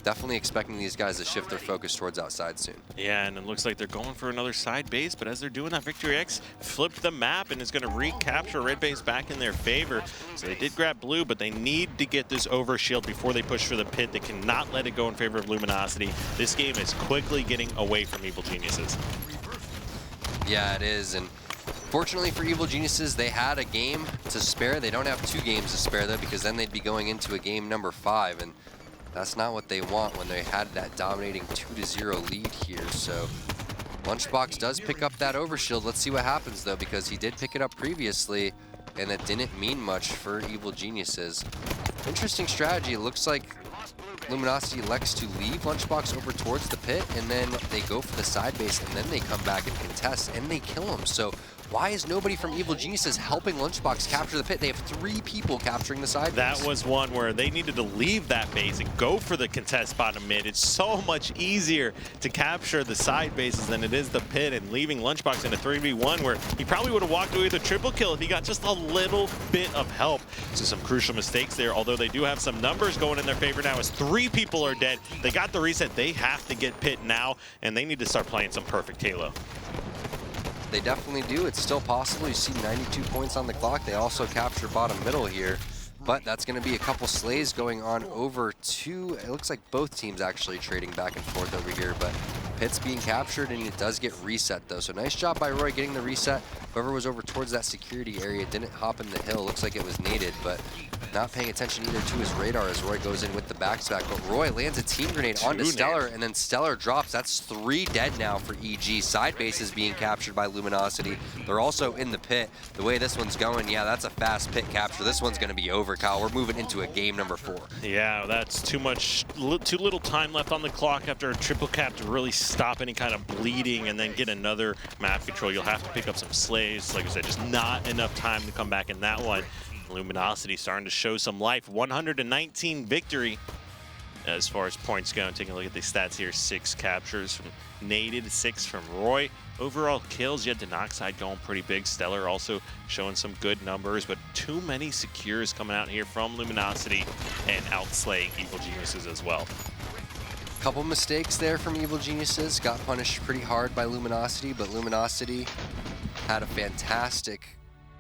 definitely expecting these guys to shift their focus towards outside soon. Yeah, and it looks like they're going for another side base, but as they're doing that, Victory X flipped the map and is going to recapture Red Base back in their favor. So they did grab blue, but they need to get this overshield before they push for the pit. They cannot let it go in favor of Luminosity. This game is quickly getting away from Evil Geniuses. Yeah, it is, and fortunately for Evil Geniuses, they had a game to spare. They don't have 2 games to spare, though, because then they'd be going into a game number 5, and that's not what they want when they had that dominating 2-0 lead here. So Lunchbox does pick up that overshield. Let's see what happens, though, because he did pick it up previously, and it didn't mean much for Evil Geniuses. Interesting strategy. It looks like Luminosity elects to leave Lunchbox over towards the pit, and then they go for the side base, and then they come back and contest, and they kill him. So why is nobody from Evil Geniuses helping Lunchbox capture the pit? They have 3 people capturing the side That base. was one where they needed to leave that base and go for the contest bottom mid. It's so much easier to capture the side bases than it is the pit, and leaving Lunchbox in a 3v1 where he probably would have walked away with a triple kill if he got just a little bit of help. So some crucial mistakes there, although they do have some numbers going in their favor now as 3 people are dead. They got the reset. They have to get pit now, and they need to start playing some perfect Halo. They definitely do. It's still possible. You see 92 points on the clock. They also capture bottom middle here. But that's going to be a couple slays going on over to, it looks like both teams actually trading back and forth over here. But Pit's being captured, and it does get reset, though. So nice job by Roy getting the reset. Whoever was over towards that security area didn't hop in the hill. Looks like it was naded, but not paying attention either to his radar as Roy goes in with the backstack. But Roy lands a team grenade onto Stellar, and then Stellar drops. That's 3 dead now for EG. Side base is being captured by Luminosity. They're also in the pit. The way this one's going, yeah, that's a fast pit capture. This one's going to be over, Kyle. We're moving into a game number 4. Yeah, that's too little time left on the clock after a triple cap to really stop any kind of bleeding and then get another map control. You'll have to pick up some slays. Like I said, just not enough time to come back in that one. Luminosity starting to show some life. 119 victory as far as points go. Taking a look at the stats here, 6 captures from Naded, 6 from Roy. Overall kills, yet Denoxide going pretty big. Stellar also showing some good numbers, but too many secures coming out here from Luminosity and outslaying Evil Geniuses as well. Couple mistakes there from Evil Geniuses. Got punished pretty hard by Luminosity, but Luminosity had a fantastic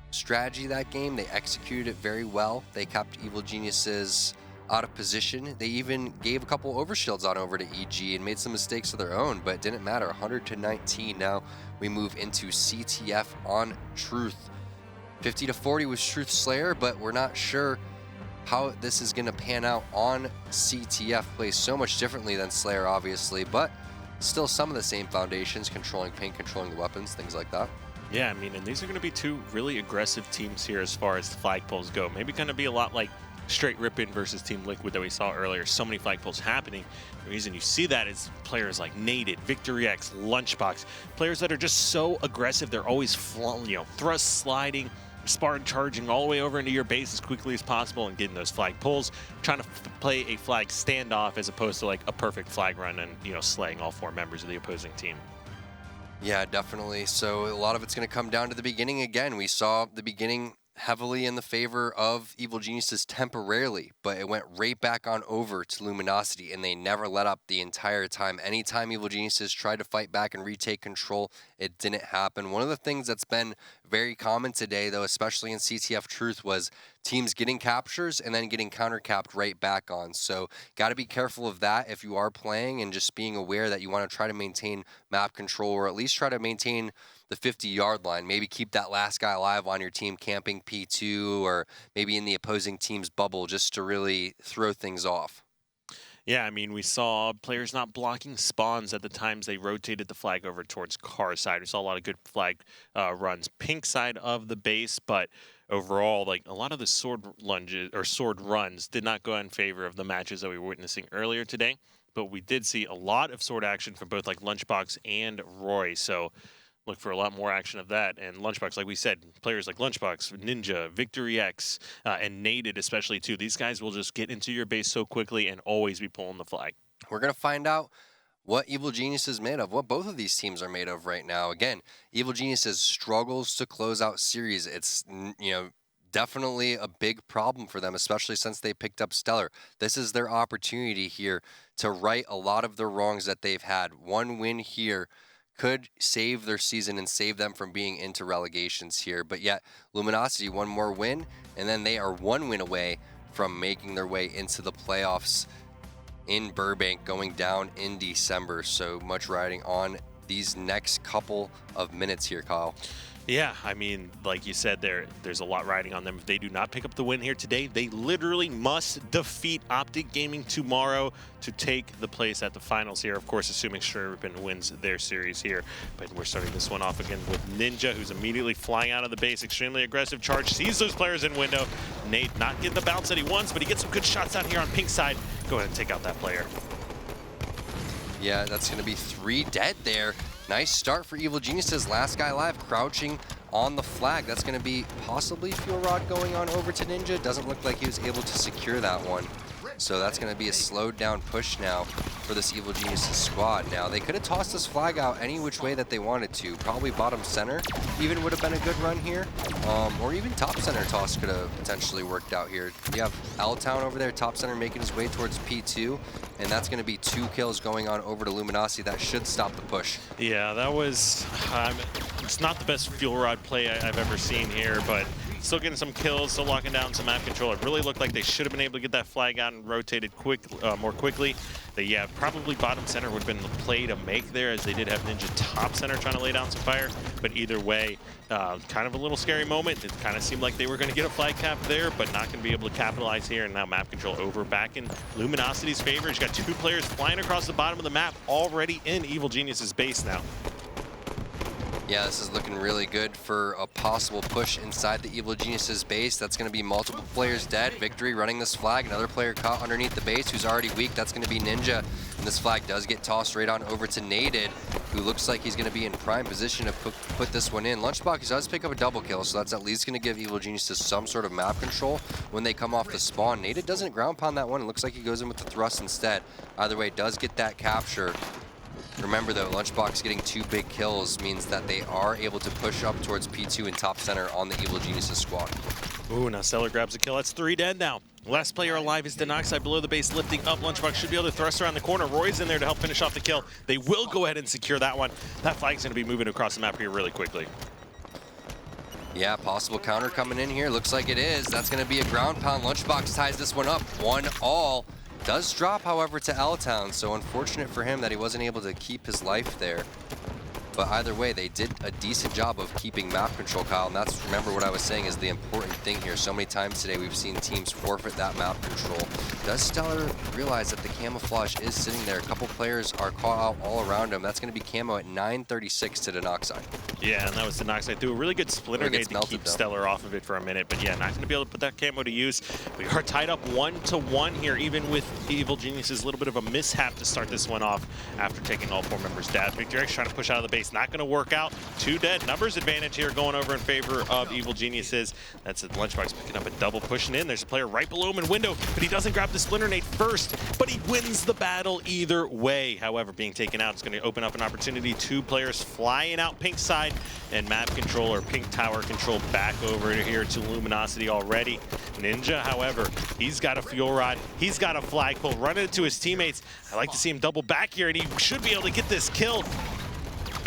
strategy that game. They executed it very well. They kept Evil Geniuses out of position. They even gave a couple overshields on over to EG and made some mistakes of their own, but it didn't matter. 100-19. Now we move into CTF on Truth. 50-40 was Truth Slayer, but we're not sure how this is going to pan out on CTF. Plays so much differently than Slayer, obviously, but still some of the same foundations, controlling paint, controlling the weapons, things like that. Yeah, I mean, and these are going to be 2 really aggressive teams here as far as the flagpoles go. Maybe going to be a lot like Straight Ripin versus Team Liquid that we saw earlier. So many flagpoles happening. The reason you see that is players like Naded, Victory X, Lunchbox, players that are just so aggressive. They're always thrust sliding, Spartan charging all the way over into your base as quickly as possible and getting those flag pulls, trying to play a flag standoff as opposed to like a perfect flag run and, slaying all 4 members of the opposing team. Yeah, definitely. So a lot of it's going to come down to the beginning again. We saw the beginning heavily in the favor of Evil Geniuses temporarily, but it went right back on over to Luminosity, and they never let up the entire time. Anytime Evil Geniuses tried to fight back and retake control, it didn't happen. One of the things that's been very common today, though, especially in CTF Truth, was teams getting captures and then getting counter-capped right back on. So got to be careful of that if you are playing, and just being aware that you want to try to maintain map control, or at least try to maintain the 50-yard line. Maybe keep that last guy alive on your team camping P2, or maybe in the opposing team's bubble, just to really throw things off. Yeah, I mean, we saw players not blocking spawns at the times they rotated the flag over towards car side. We saw a lot of good flag runs pink side of the base, but overall, like, a lot of the sword lunges or sword runs did not go in favor of the matches that we were witnessing earlier today. But we did see a lot of sword action from both like Lunchbox and Roy. So look for a lot more action of that. And Lunchbox, like we said, players like Lunchbox, Ninja, Victory X, and Naded especially too. These guys will just get into your base so quickly and always be pulling the flag. We're going to find out what Evil Genius is made of, what both of these teams are made of right now. Again, Evil Geniuses struggles to close out series. It's, definitely a big problem for them, especially since they picked up Stellar. This is their opportunity here to right a lot of the wrongs that they've had. One win here could save their season and save them from being into relegations here. But yet, Luminosity, one more win, and then they are 1 win away from making their way into the playoffs in Burbank, going down in December. So much riding on these next couple of minutes here, Kyle. Yeah, I mean, like you said, there's a lot riding on them. If they do not pick up the win here today, they literally must defeat Optic Gaming tomorrow to take the place at the finals here. Of course, assuming Sherman wins their series here. But we're starting this one off again with Ninja, who's immediately flying out of the base. Extremely aggressive charge, sees those players in window. Nate not getting the bounce that he wants, but he gets some good shots out here on pink side. Go ahead and take out that player. Yeah, that's going to be 3 dead there. Nice start for Evil Geniuses. Last guy alive, crouching on the flag. That's going to be possibly Fuel Rod going on over to Ninja. Doesn't look like he was able to secure that one. So that's going to be a slowed down push now for this Evil Geniuses squad. Now, they could have tossed this flag out any which way that they wanted to. Probably bottom center even would have been a good run here. Or even top center toss could have potentially worked out here. You have L-Town over there, top center making his way towards P2. And that's going to be 2 kills going on over to Luminosity. That should stop the push. Yeah, that was... it's not the best Fuel Rod play I've ever seen here, but still getting some kills, still locking down some map control. It really looked like they should have been able to get that flag out and rotated more quickly. Yeah, probably bottom center would have been the play to make there, as they did have Ninja top center trying to lay down some fire. But either way, kind of a little scary moment. It kind of seemed like they were going to get a flag cap there, but not going to be able to capitalize here. And now map control over back in Luminosity's favor. He's got 2 players flying across the bottom of the map already in Evil Genius's base now. Yeah, this is looking really good for a possible push inside the Evil Geniuses base. That's going to be multiple players dead. Victory running this flag. Another player caught underneath the base who's already weak. That's going to be Ninja. And this flag does get tossed right on over to Naded, who looks like he's going to be in prime position to put this one in. Lunchbox does pick up a double kill, so that's at least going to give Evil Geniuses some sort of map control when they come off the spawn. Naded doesn't ground pound that one. It looks like he goes in with the thrust instead. Either way, does get that capture. Remember though, Lunchbox getting 2 big kills means that they are able to push up towards P2 and top center on the Evil Geniuses squad. Ooh, now Stellar grabs a kill. That's 3 dead now. Last player alive is Denoxide below the base, lifting up. Lunchbox should be able to thrust around the corner. Roy's in there to help finish off the kill. They will go ahead and secure that one. That flag's going to be moving across the map here really quickly. Yeah, possible counter coming in here. Looks like it is. That's going to be a ground pound. Lunchbox ties this one up. 1-all. Does drop, however, to L-Town, so unfortunate for him that he wasn't able to keep his life there. But either way, they did a decent job of keeping map control, Kyle, and that's, remember what I was saying, is the important thing here. So many times today we've seen teams forfeit that map control. Does Stellar realize that the camouflage is sitting there? A couple players are caught out all around him. That's going to be camo at 936 to Denoxide. Yeah, and that was Denoxide threw a really good splinter nade to keep Stellar off of it for a minute. But yeah, not going to be able to put that camo to use. We are tied up 1-1 here, even with Evil Genius's little bit of a mishap to start this one off after taking all 4 members down. Victor X trying to push out of the base. Not going to work out. 2 dead. Numbers advantage here going over in favor of Evil Geniuses. That's a Lunchbox picking up a double, pushing in. There's a player right below him in window, but he doesn't grab the splinter nade first, but he wins the battle either way. However, being taken out is going to open up an opportunity. 2 players flying out pink side, and map control or pink tower control back over here to Luminosity already. Ninja, however, he's got a fuel rod. He's got a flagpole running into his teammates. I like to see him double back here, and he should be able to get this kill.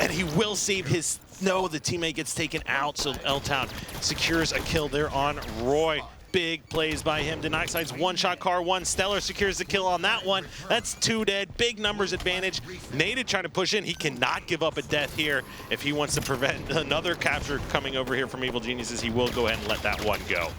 And he will save his... No, the teammate gets taken out, so L-Town secures a kill there on Roy. Big plays by him. Denoxide's one-shot car 1. Stellar secures the kill on that one. That's 2 dead. Big numbers advantage. Naded trying to push in. He cannot give up a death here. If he wants to prevent another capture coming over here from Evil Geniuses, he will go ahead and let that one go.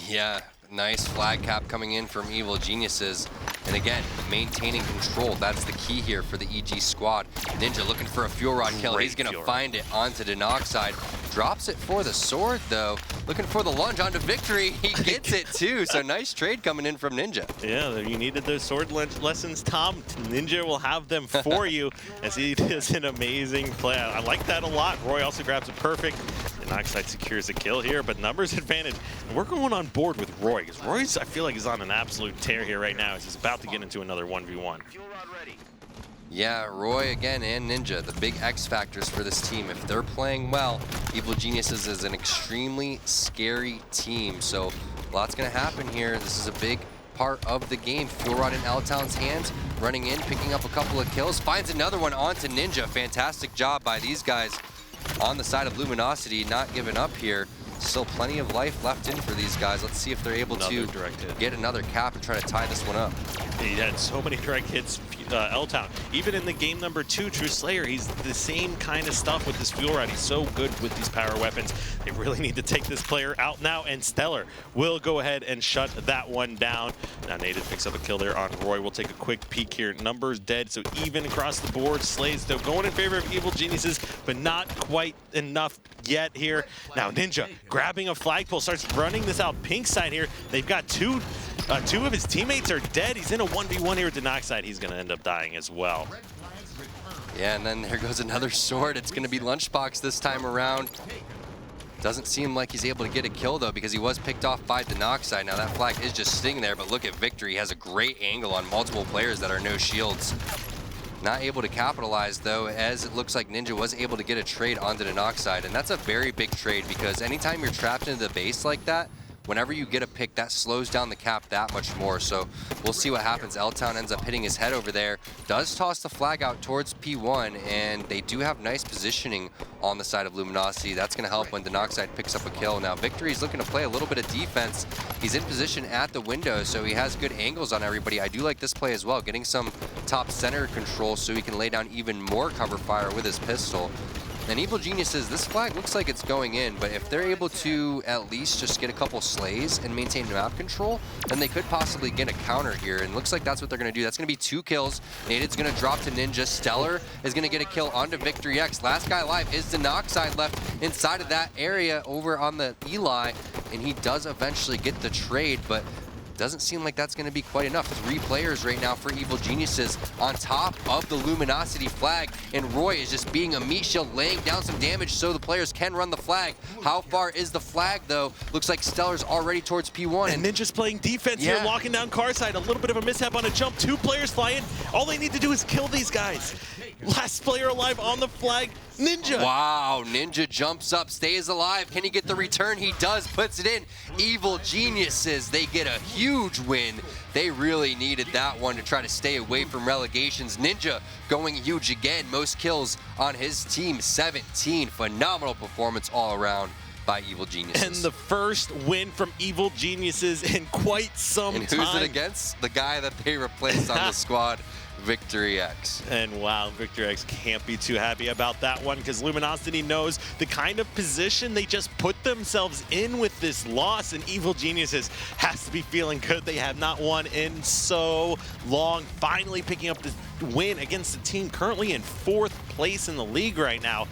Yeah, nice flag cap coming in from Evil Geniuses. And again, maintaining control. That's the key here for the EG squad. Ninja looking for a fuel rod kill. He's going to find it onto Denoxide. Drops it for the sword, though. Looking for the lunge onto Victory. He gets it, too. So nice trade coming in from Ninja. Yeah, you needed those sword lessons, Tom. Ninja will have them for you as he does an amazing play. I like that a lot. Roy also grabs a perfect. Denoxide secures a kill here, but numbers advantage. And we're going on board with Roy, because Roy's, I feel like, is on an absolute tear here right now as he's about to get into another 1v1. Yeah, Roy again and Ninja, the big X factors for this team. If they're playing well, Evil Geniuses is an extremely scary team. So lots gonna happen here. This is a big part of the game. Fuel Rod in L-Town's hands, running in, picking up a couple of kills, finds another one onto Ninja. Fantastic job by these guys on the side of Luminosity, not giving up here. Still plenty of life left in for these guys. Let's see if they're able to get another cap and try to tie this one up. He had so many direct hits, L-Town. Even in the game number 2, True Slayer, he's the same kind of stuff with this fuel rod. He's so good with these power weapons. They really need to take this player out now, and Stellar will go ahead and shut that one down. Now Native picks up a kill there on Roy. We'll take a quick peek here. Numbers dead, so even across the board. Slays, though, going in favor of Evil Geniuses, but not quite enough yet here. Now Ninja grabbing a flagpole, starts running this out pink side here. They've got two of his teammates are dead. He's in a 1v1 here with Denoxide. He's going to end up dying as well. Yeah, and then there goes another sword. It's going to be Lunchbox this time around. Doesn't seem like he's able to get a kill, though, because he was picked off by Denoxide. Now, that flag is just sitting there, but look at Victory. He has a great angle on multiple players that are no shields. Not able to capitalize, though, as it looks like Ninja was able to get a trade onto Denoxide. And that's a very big trade, because anytime you're trapped into the base like that, whenever you get a pick, that slows down the cap that much more. So we'll see what happens. L-Town ends up hitting his head over there. Does toss the flag out towards P1, and they do have nice positioning on the side of Luminosity. That's going to help when Denoxide picks up a kill. Now, Victory's looking to play a little bit of defense. He's in position at the window, so he has good angles on everybody. I do like this play as well, getting some top center control so he can lay down even more cover fire with his pistol. And Evil Geniuses, this flag looks like it's going in, but if they're able to at least just get a couple slays and maintain map control, then they could possibly get a counter here. And looks like that's what they're going to do. That's going to be 2 kills. Naded's going to drop to Ninja. Stellar is going to get a kill onto Victory X. Last guy alive is Denoxide left inside of that area over on the Eli, and he does eventually get the trade, but doesn't seem like that's going to be quite enough. 3 players right now for Evil Geniuses on top of the Luminosity flag, and Roy is just being a meat shield, laying down some damage so the players can run the flag. How far is the flag, though? Looks like Stellar's already towards P1. And Ninja's playing defense here, locking down Carside. A little bit of a mishap on a jump. 2 players fly in. All they need to do is kill these guys. Last player alive on the flag, Ninja. Wow, Ninja jumps up, stays alive. Can he get the return? He does, puts it in. Evil Geniuses, they get a huge win. They really needed that one to try to stay away from relegations. Ninja going huge again. Most kills on his team, 17. Phenomenal performance all around by Evil Geniuses. And the first win from Evil Geniuses in quite some time. And who's it against? The guy that they replaced on the squad, Victory X. And wow, Victory X can't be too happy about that one, because Luminosity knows the kind of position they just put themselves in with this loss, and Evil Geniuses has to be feeling good. They have not won in so long, finally picking up the win against a team currently in 4th place in the league right now,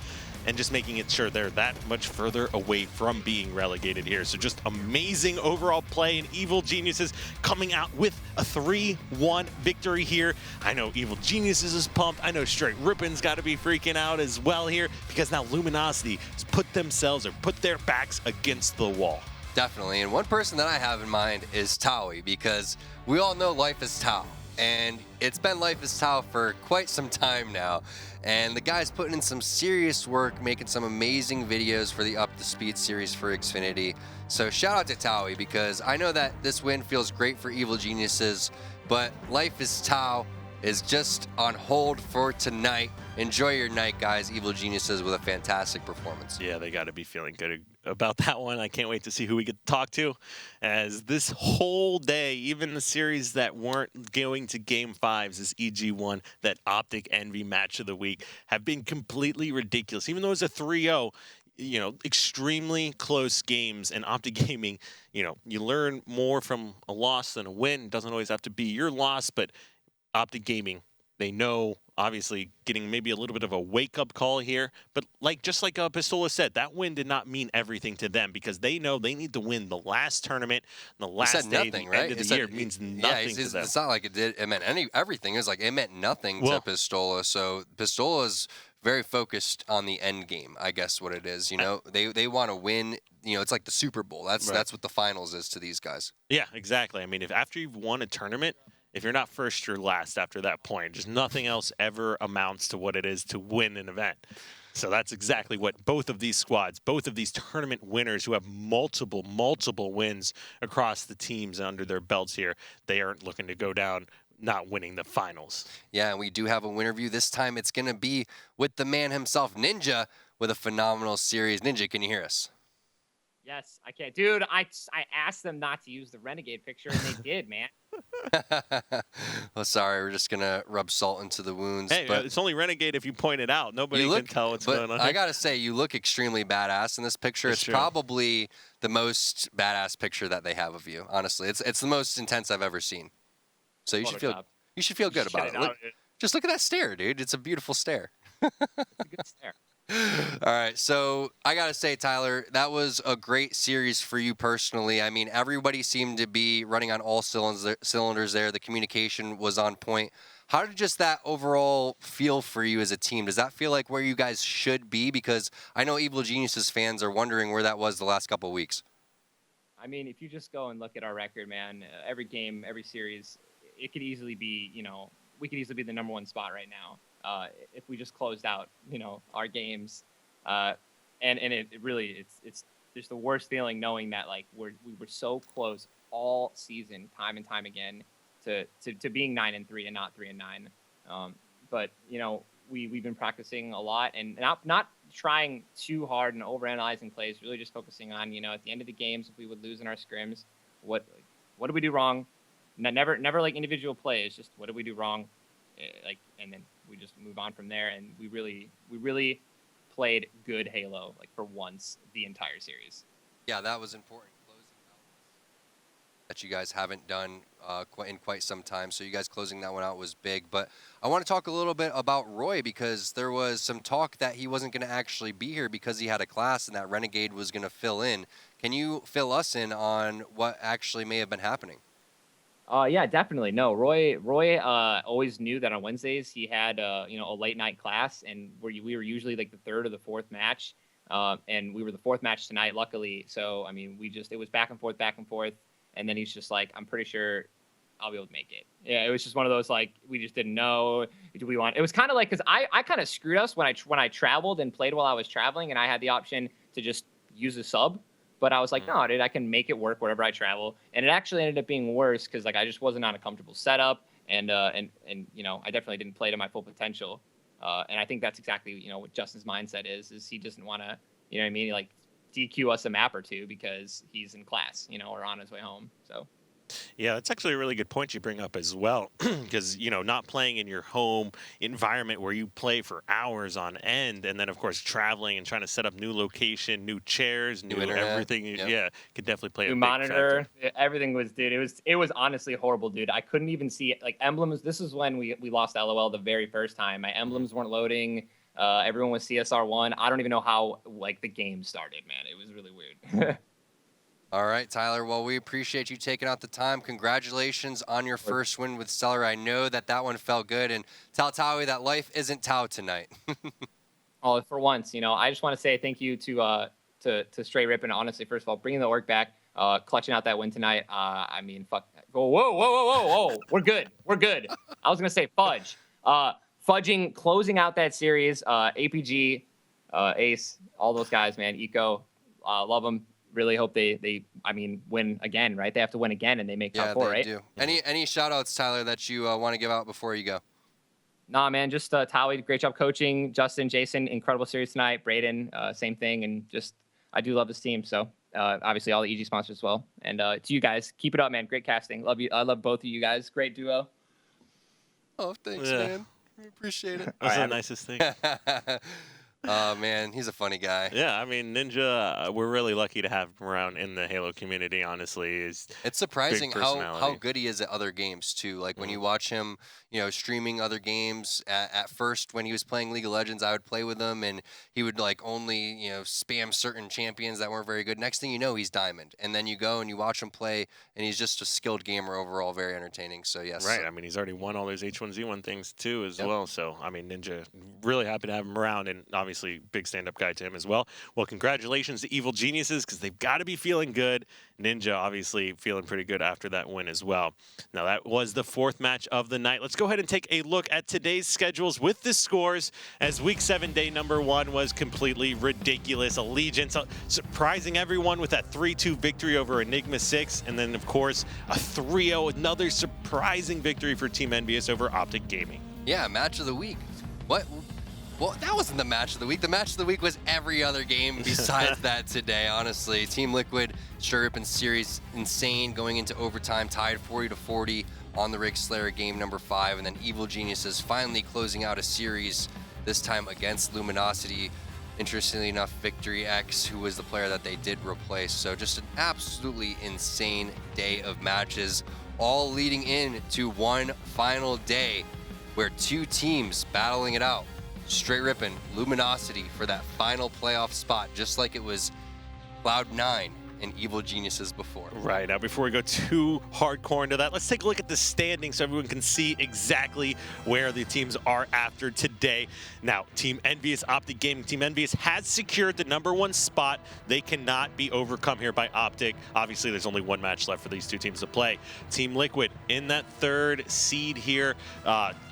and just making it sure they're that much further away from being relegated here. So just amazing overall play, and Evil Geniuses coming out with a 3-1 victory here. I know Evil Geniuses is pumped. I know Straight Rippin's got to be freaking out as well here, because now Luminosity has put themselves, or put their backs against the wall. Definitely, and one person that I have in mind is Taui, because we all know Life is Tau. And it's been Life is Tau for quite some time now. And the guy's putting in some serious work, making some amazing videos for the Up to Speed series for Xfinity. So shout out to Taui, because I know that this win feels great for Evil Geniuses, but Life is Tau is just on hold for tonight. Enjoy your night, guys. Evil Geniuses with a fantastic performance. Yeah, they got to be feeling good about that one. I can't wait to see who we get to talk to, as this whole day, even the series that weren't going to Game 5s, this EG1, that Optic Envy match of the week, have been completely ridiculous. Even though it was a 3-0, you know, extremely close games, and Optic Gaming, you know, you learn more from a loss than a win. It doesn't always have to be your loss, but Optic Gaming, they know, obviously, getting maybe a little bit of a wake-up call here. But just like Pistola said, that win did not mean everything to them, because they know they need to win the last tournament, the last day, nothing, the right? end of the year. It means nothing to them. It's not like it meant everything. It was like it meant nothing to Pistola. So Pistola's very focused on the end game, I guess what it is. You know, they want to win. You know, it's like the Super Bowl. That's what the finals is to these guys. Yeah, exactly. I mean, if after you've won a tournament, if you're not first, you're last after that point. Just nothing else ever amounts to what it is to win an event. So that's exactly what both of these squads, both of these tournament winners who have multiple wins across the teams under their belts here, they aren't looking to go down not winning the finals. Yeah, and we do have a winner view. This time it's going to be with the man himself, Ninja, with a phenomenal series. Ninja, can you hear us? Yes, I can. Dude, I asked them not to use the Renegade picture, and they did, man. Well, sorry, we're just going to rub salt into the wounds. Hey, but it's only Renegade if you point it out. Nobody can tell what's going on. I got to say, you look extremely badass in this picture. It's probably the most badass picture that they have of you, honestly. It's the most intense I've ever seen. So you should feel good about it. Just look at that stare, dude. It's a beautiful stare. It's a good stare. All right, so I gotta say, Tyler, that was a great series for you personally. I mean, everybody seemed to be running on all cylinders there. The communication was on point. How did just that overall feel for you as a team? Does that feel like where you guys should be? Because I know Evil Geniuses fans are wondering where that was the last couple of weeks. I mean, if you just go and look at our record, man, every game, every series, it could easily be, we could easily be the number 1 spot right now if we just closed out, our games. And it really, it's just the worst feeling knowing that like we were so close all season, time and time again, to being 9-3 and not 3-9. But we've been practicing a lot and not trying too hard and overanalyzing plays, really just focusing on, at the end of the games, if we would lose in our scrims, what did we do wrong? Never like individual plays, just what did we do wrong? And then we just move on from there. And we really played good Halo, like for once, the entire series. Yeah, that was important. That you guys haven't done in quite some time. So you guys closing that one out was big. But I want to talk a little bit about Roy, because there was some talk that he wasn't going to actually be here because he had a class and that Renegade was going to fill in. Can you fill us in on what actually may have been happening? Yeah, definitely. No, Roy always knew that on Wednesdays he had a late night class, and we were usually like the 3rd or the 4th match, and we were the 4th match tonight, luckily. So I mean, it was back and forth. And then he's just like, I'm pretty sure I'll be able to make it. Yeah, it was just one of those, like, we just didn't know. It was kind of like, because I kind of screwed us when I traveled and played while I was traveling, and I had the option to just use a sub. But I was like, no, dude, I can make it work wherever I travel. And it actually ended up being worse because, like, I just wasn't on a comfortable setup. And I definitely didn't play to my full potential. And I think that's exactly, what Justin's mindset is he doesn't want to, like, DQ us a map or two because he's in class, or on his way home. So Yeah, that's actually a really good point you bring up as well, because, not playing in your home environment where you play for hours on end, and then, of course, traveling and trying to set up new location, new chairs, new internet, everything. yep. Yeah, could definitely play new a big monitor. factor. Everything was, dude, it was honestly horrible, dude. I couldn't even see it. Like, emblems, this is when we lost LOL the very first time. My emblems weren't loading. Everyone was CSR1. I don't even know how, like, the game started, man. It was really weird. All right, Tyler. Well, we appreciate you taking out the time. Congratulations on your first win with Stellar. I know that one felt good. And tell Taui that life isn't Tau tonight. Oh, for once, I just want to say thank you to Straight Rip, and honestly, first of all, bringing the work back, clutching out that win tonight. I mean, fuck. Whoa. We're good. I was going to say fudge. Fudging, closing out that series, APG, Ace, all those guys, man, Eco, love them. Really hope they win again, right? They have to win again, and they make top 4, right? Yeah, they do. Any shout-outs, Tyler, that you want to give out before you go? Nah, man, just Taui, great job coaching. Justin, Jason, incredible series tonight. Braden, same thing, and just I do love this team. So obviously all the EG sponsors as well. And to you guys, keep it up, man. Great casting. Love you. I love both of you guys. Great duo. Oh, thanks, man. We appreciate it. That's the nicest thing. Oh, man, he's a funny guy. Yeah, I mean, Ninja, we're really lucky to have him around in the Halo community, honestly. It's surprising how good he is at other games, too. Like, when you watch him, streaming other games, at first, when he was playing League of Legends, I would play with him, and he would, like, only, spam certain champions that weren't very good. Next thing you know, he's Diamond. And then you go and you watch him play, and he's just a skilled gamer overall, very entertaining. So, yes. Right. I mean, he's already won all those H1Z1 things, too, as well. So, I mean, Ninja, really happy to have him around, and obviously big stand-up guy to him as well. Well, congratulations to Evil Geniuses, because they've got to be feeling good. Ninja obviously feeling pretty good after that win as well. Now, that was the 4th match of the night. Let's go ahead and take a look at today's schedules with the scores, as Week 7, Day number 1 was completely ridiculous. Allegiance surprising everyone with that 3-2 victory over Enigma 6, and then, of course, a 3-0, another surprising victory for Team Envious over Optic Gaming. Yeah, match of the week. What? Well, that wasn't the match of the week. The match of the week was every other game besides that today, honestly. Team Liquid, Straight Rip and series insane, going into overtime, tied 40-40 on the Rig Slayer game number 5. And then Evil Geniuses finally closing out a series, this time against Luminosity. Interestingly enough, Victory X, who was the player that they did replace. So just an absolutely insane day of matches, all leading in to one final day where 2 teams battling it out. Straight Rippin', Luminosity for that final playoff spot, just like it was Cloud9 and Evil Geniuses before. Right. Now, before we go too hardcore into that, let's take a look at the standings so everyone can see exactly where the teams are after today. Now, Team Envious, Optic Gaming, Team Envious has secured the #1 spot. They cannot be overcome here by Optic. Obviously, there's only one match left for these two teams to play. Team Liquid in that 3rd seed here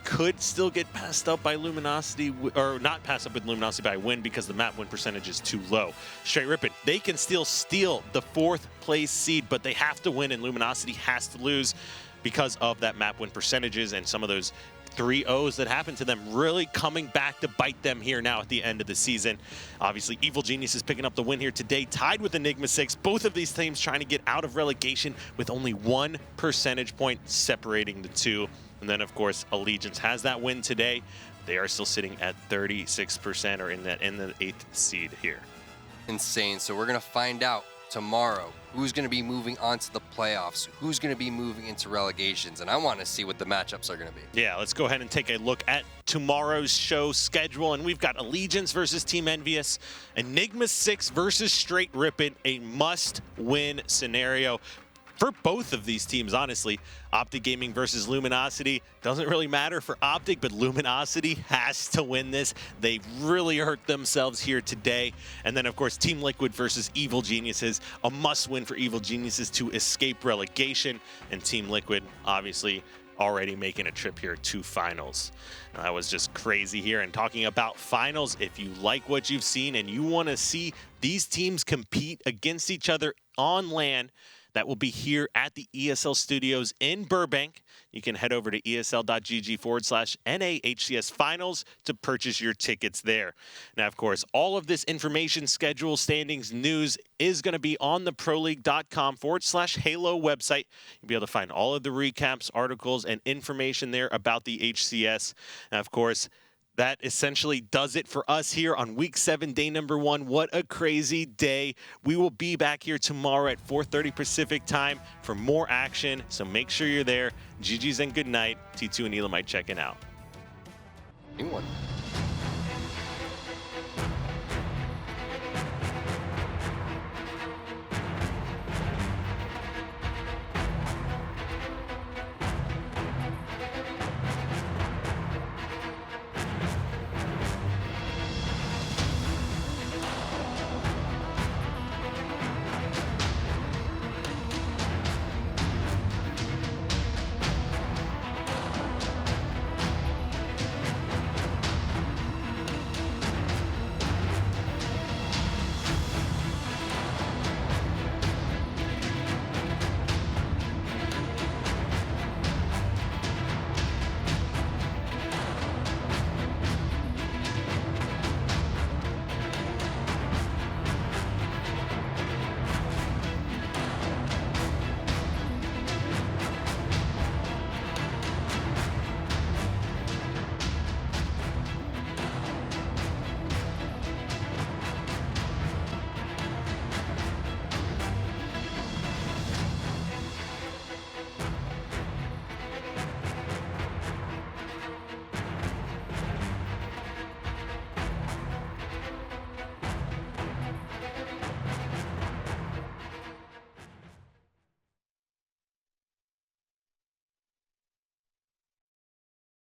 could still get passed up by Luminosity, or not passed up with Luminosity by a win because the map win percentage is too low. Straight Rippin', they can still steal the 4th place seed, but they have to win and Luminosity has to lose because of that map win percentages and some of those 3-0s that happened to them really coming back to bite them here now at the end of the season. Obviously, Evil Genius is picking up the win here today, tied with Enigma 6. Both of these teams trying to get out of relegation with only 1 percentage point separating the two. And then, of course, Allegiance has that win today. They are still sitting at 36% or in the 8th seed here. Insane. So we're going to find out tomorrow who's going to be moving on to the playoffs, who's going to be moving into relegations, and I want to see what the matchups are going to be. Yeah, let's go ahead and take a look at tomorrow's show schedule, and we've got Allegiance versus Team Envious, Enigma 6 versus Straight Rippin', a must-win scenario for both of these teams, honestly. Optic Gaming versus Luminosity doesn't really matter for Optic, but Luminosity has to win this. They really hurt themselves here today. And then, of course, Team Liquid versus Evil Geniuses, a must-win for Evil Geniuses to escape relegation. And Team Liquid, obviously, already making a trip here to finals. Now, that was just crazy here. And talking about finals, if you like what you've seen and you want to see these teams compete against each other on LAN, that will be here at the ESL studios in Burbank. You can head over to esl.gg/NA HCS Finals to purchase your tickets there. Now, of course, all of this information, schedule, standings, news is going to be on the proleague.com/Halo website. You'll be able to find all of the recaps, articles, and information there about the HCS. And, of course, that essentially does it for us here on Week 7, day #1. What a crazy day. We will be back here tomorrow at 4:30 Pacific time for more action, so make sure you're there. GG's and good night. T2 and Elamite checking out. New one.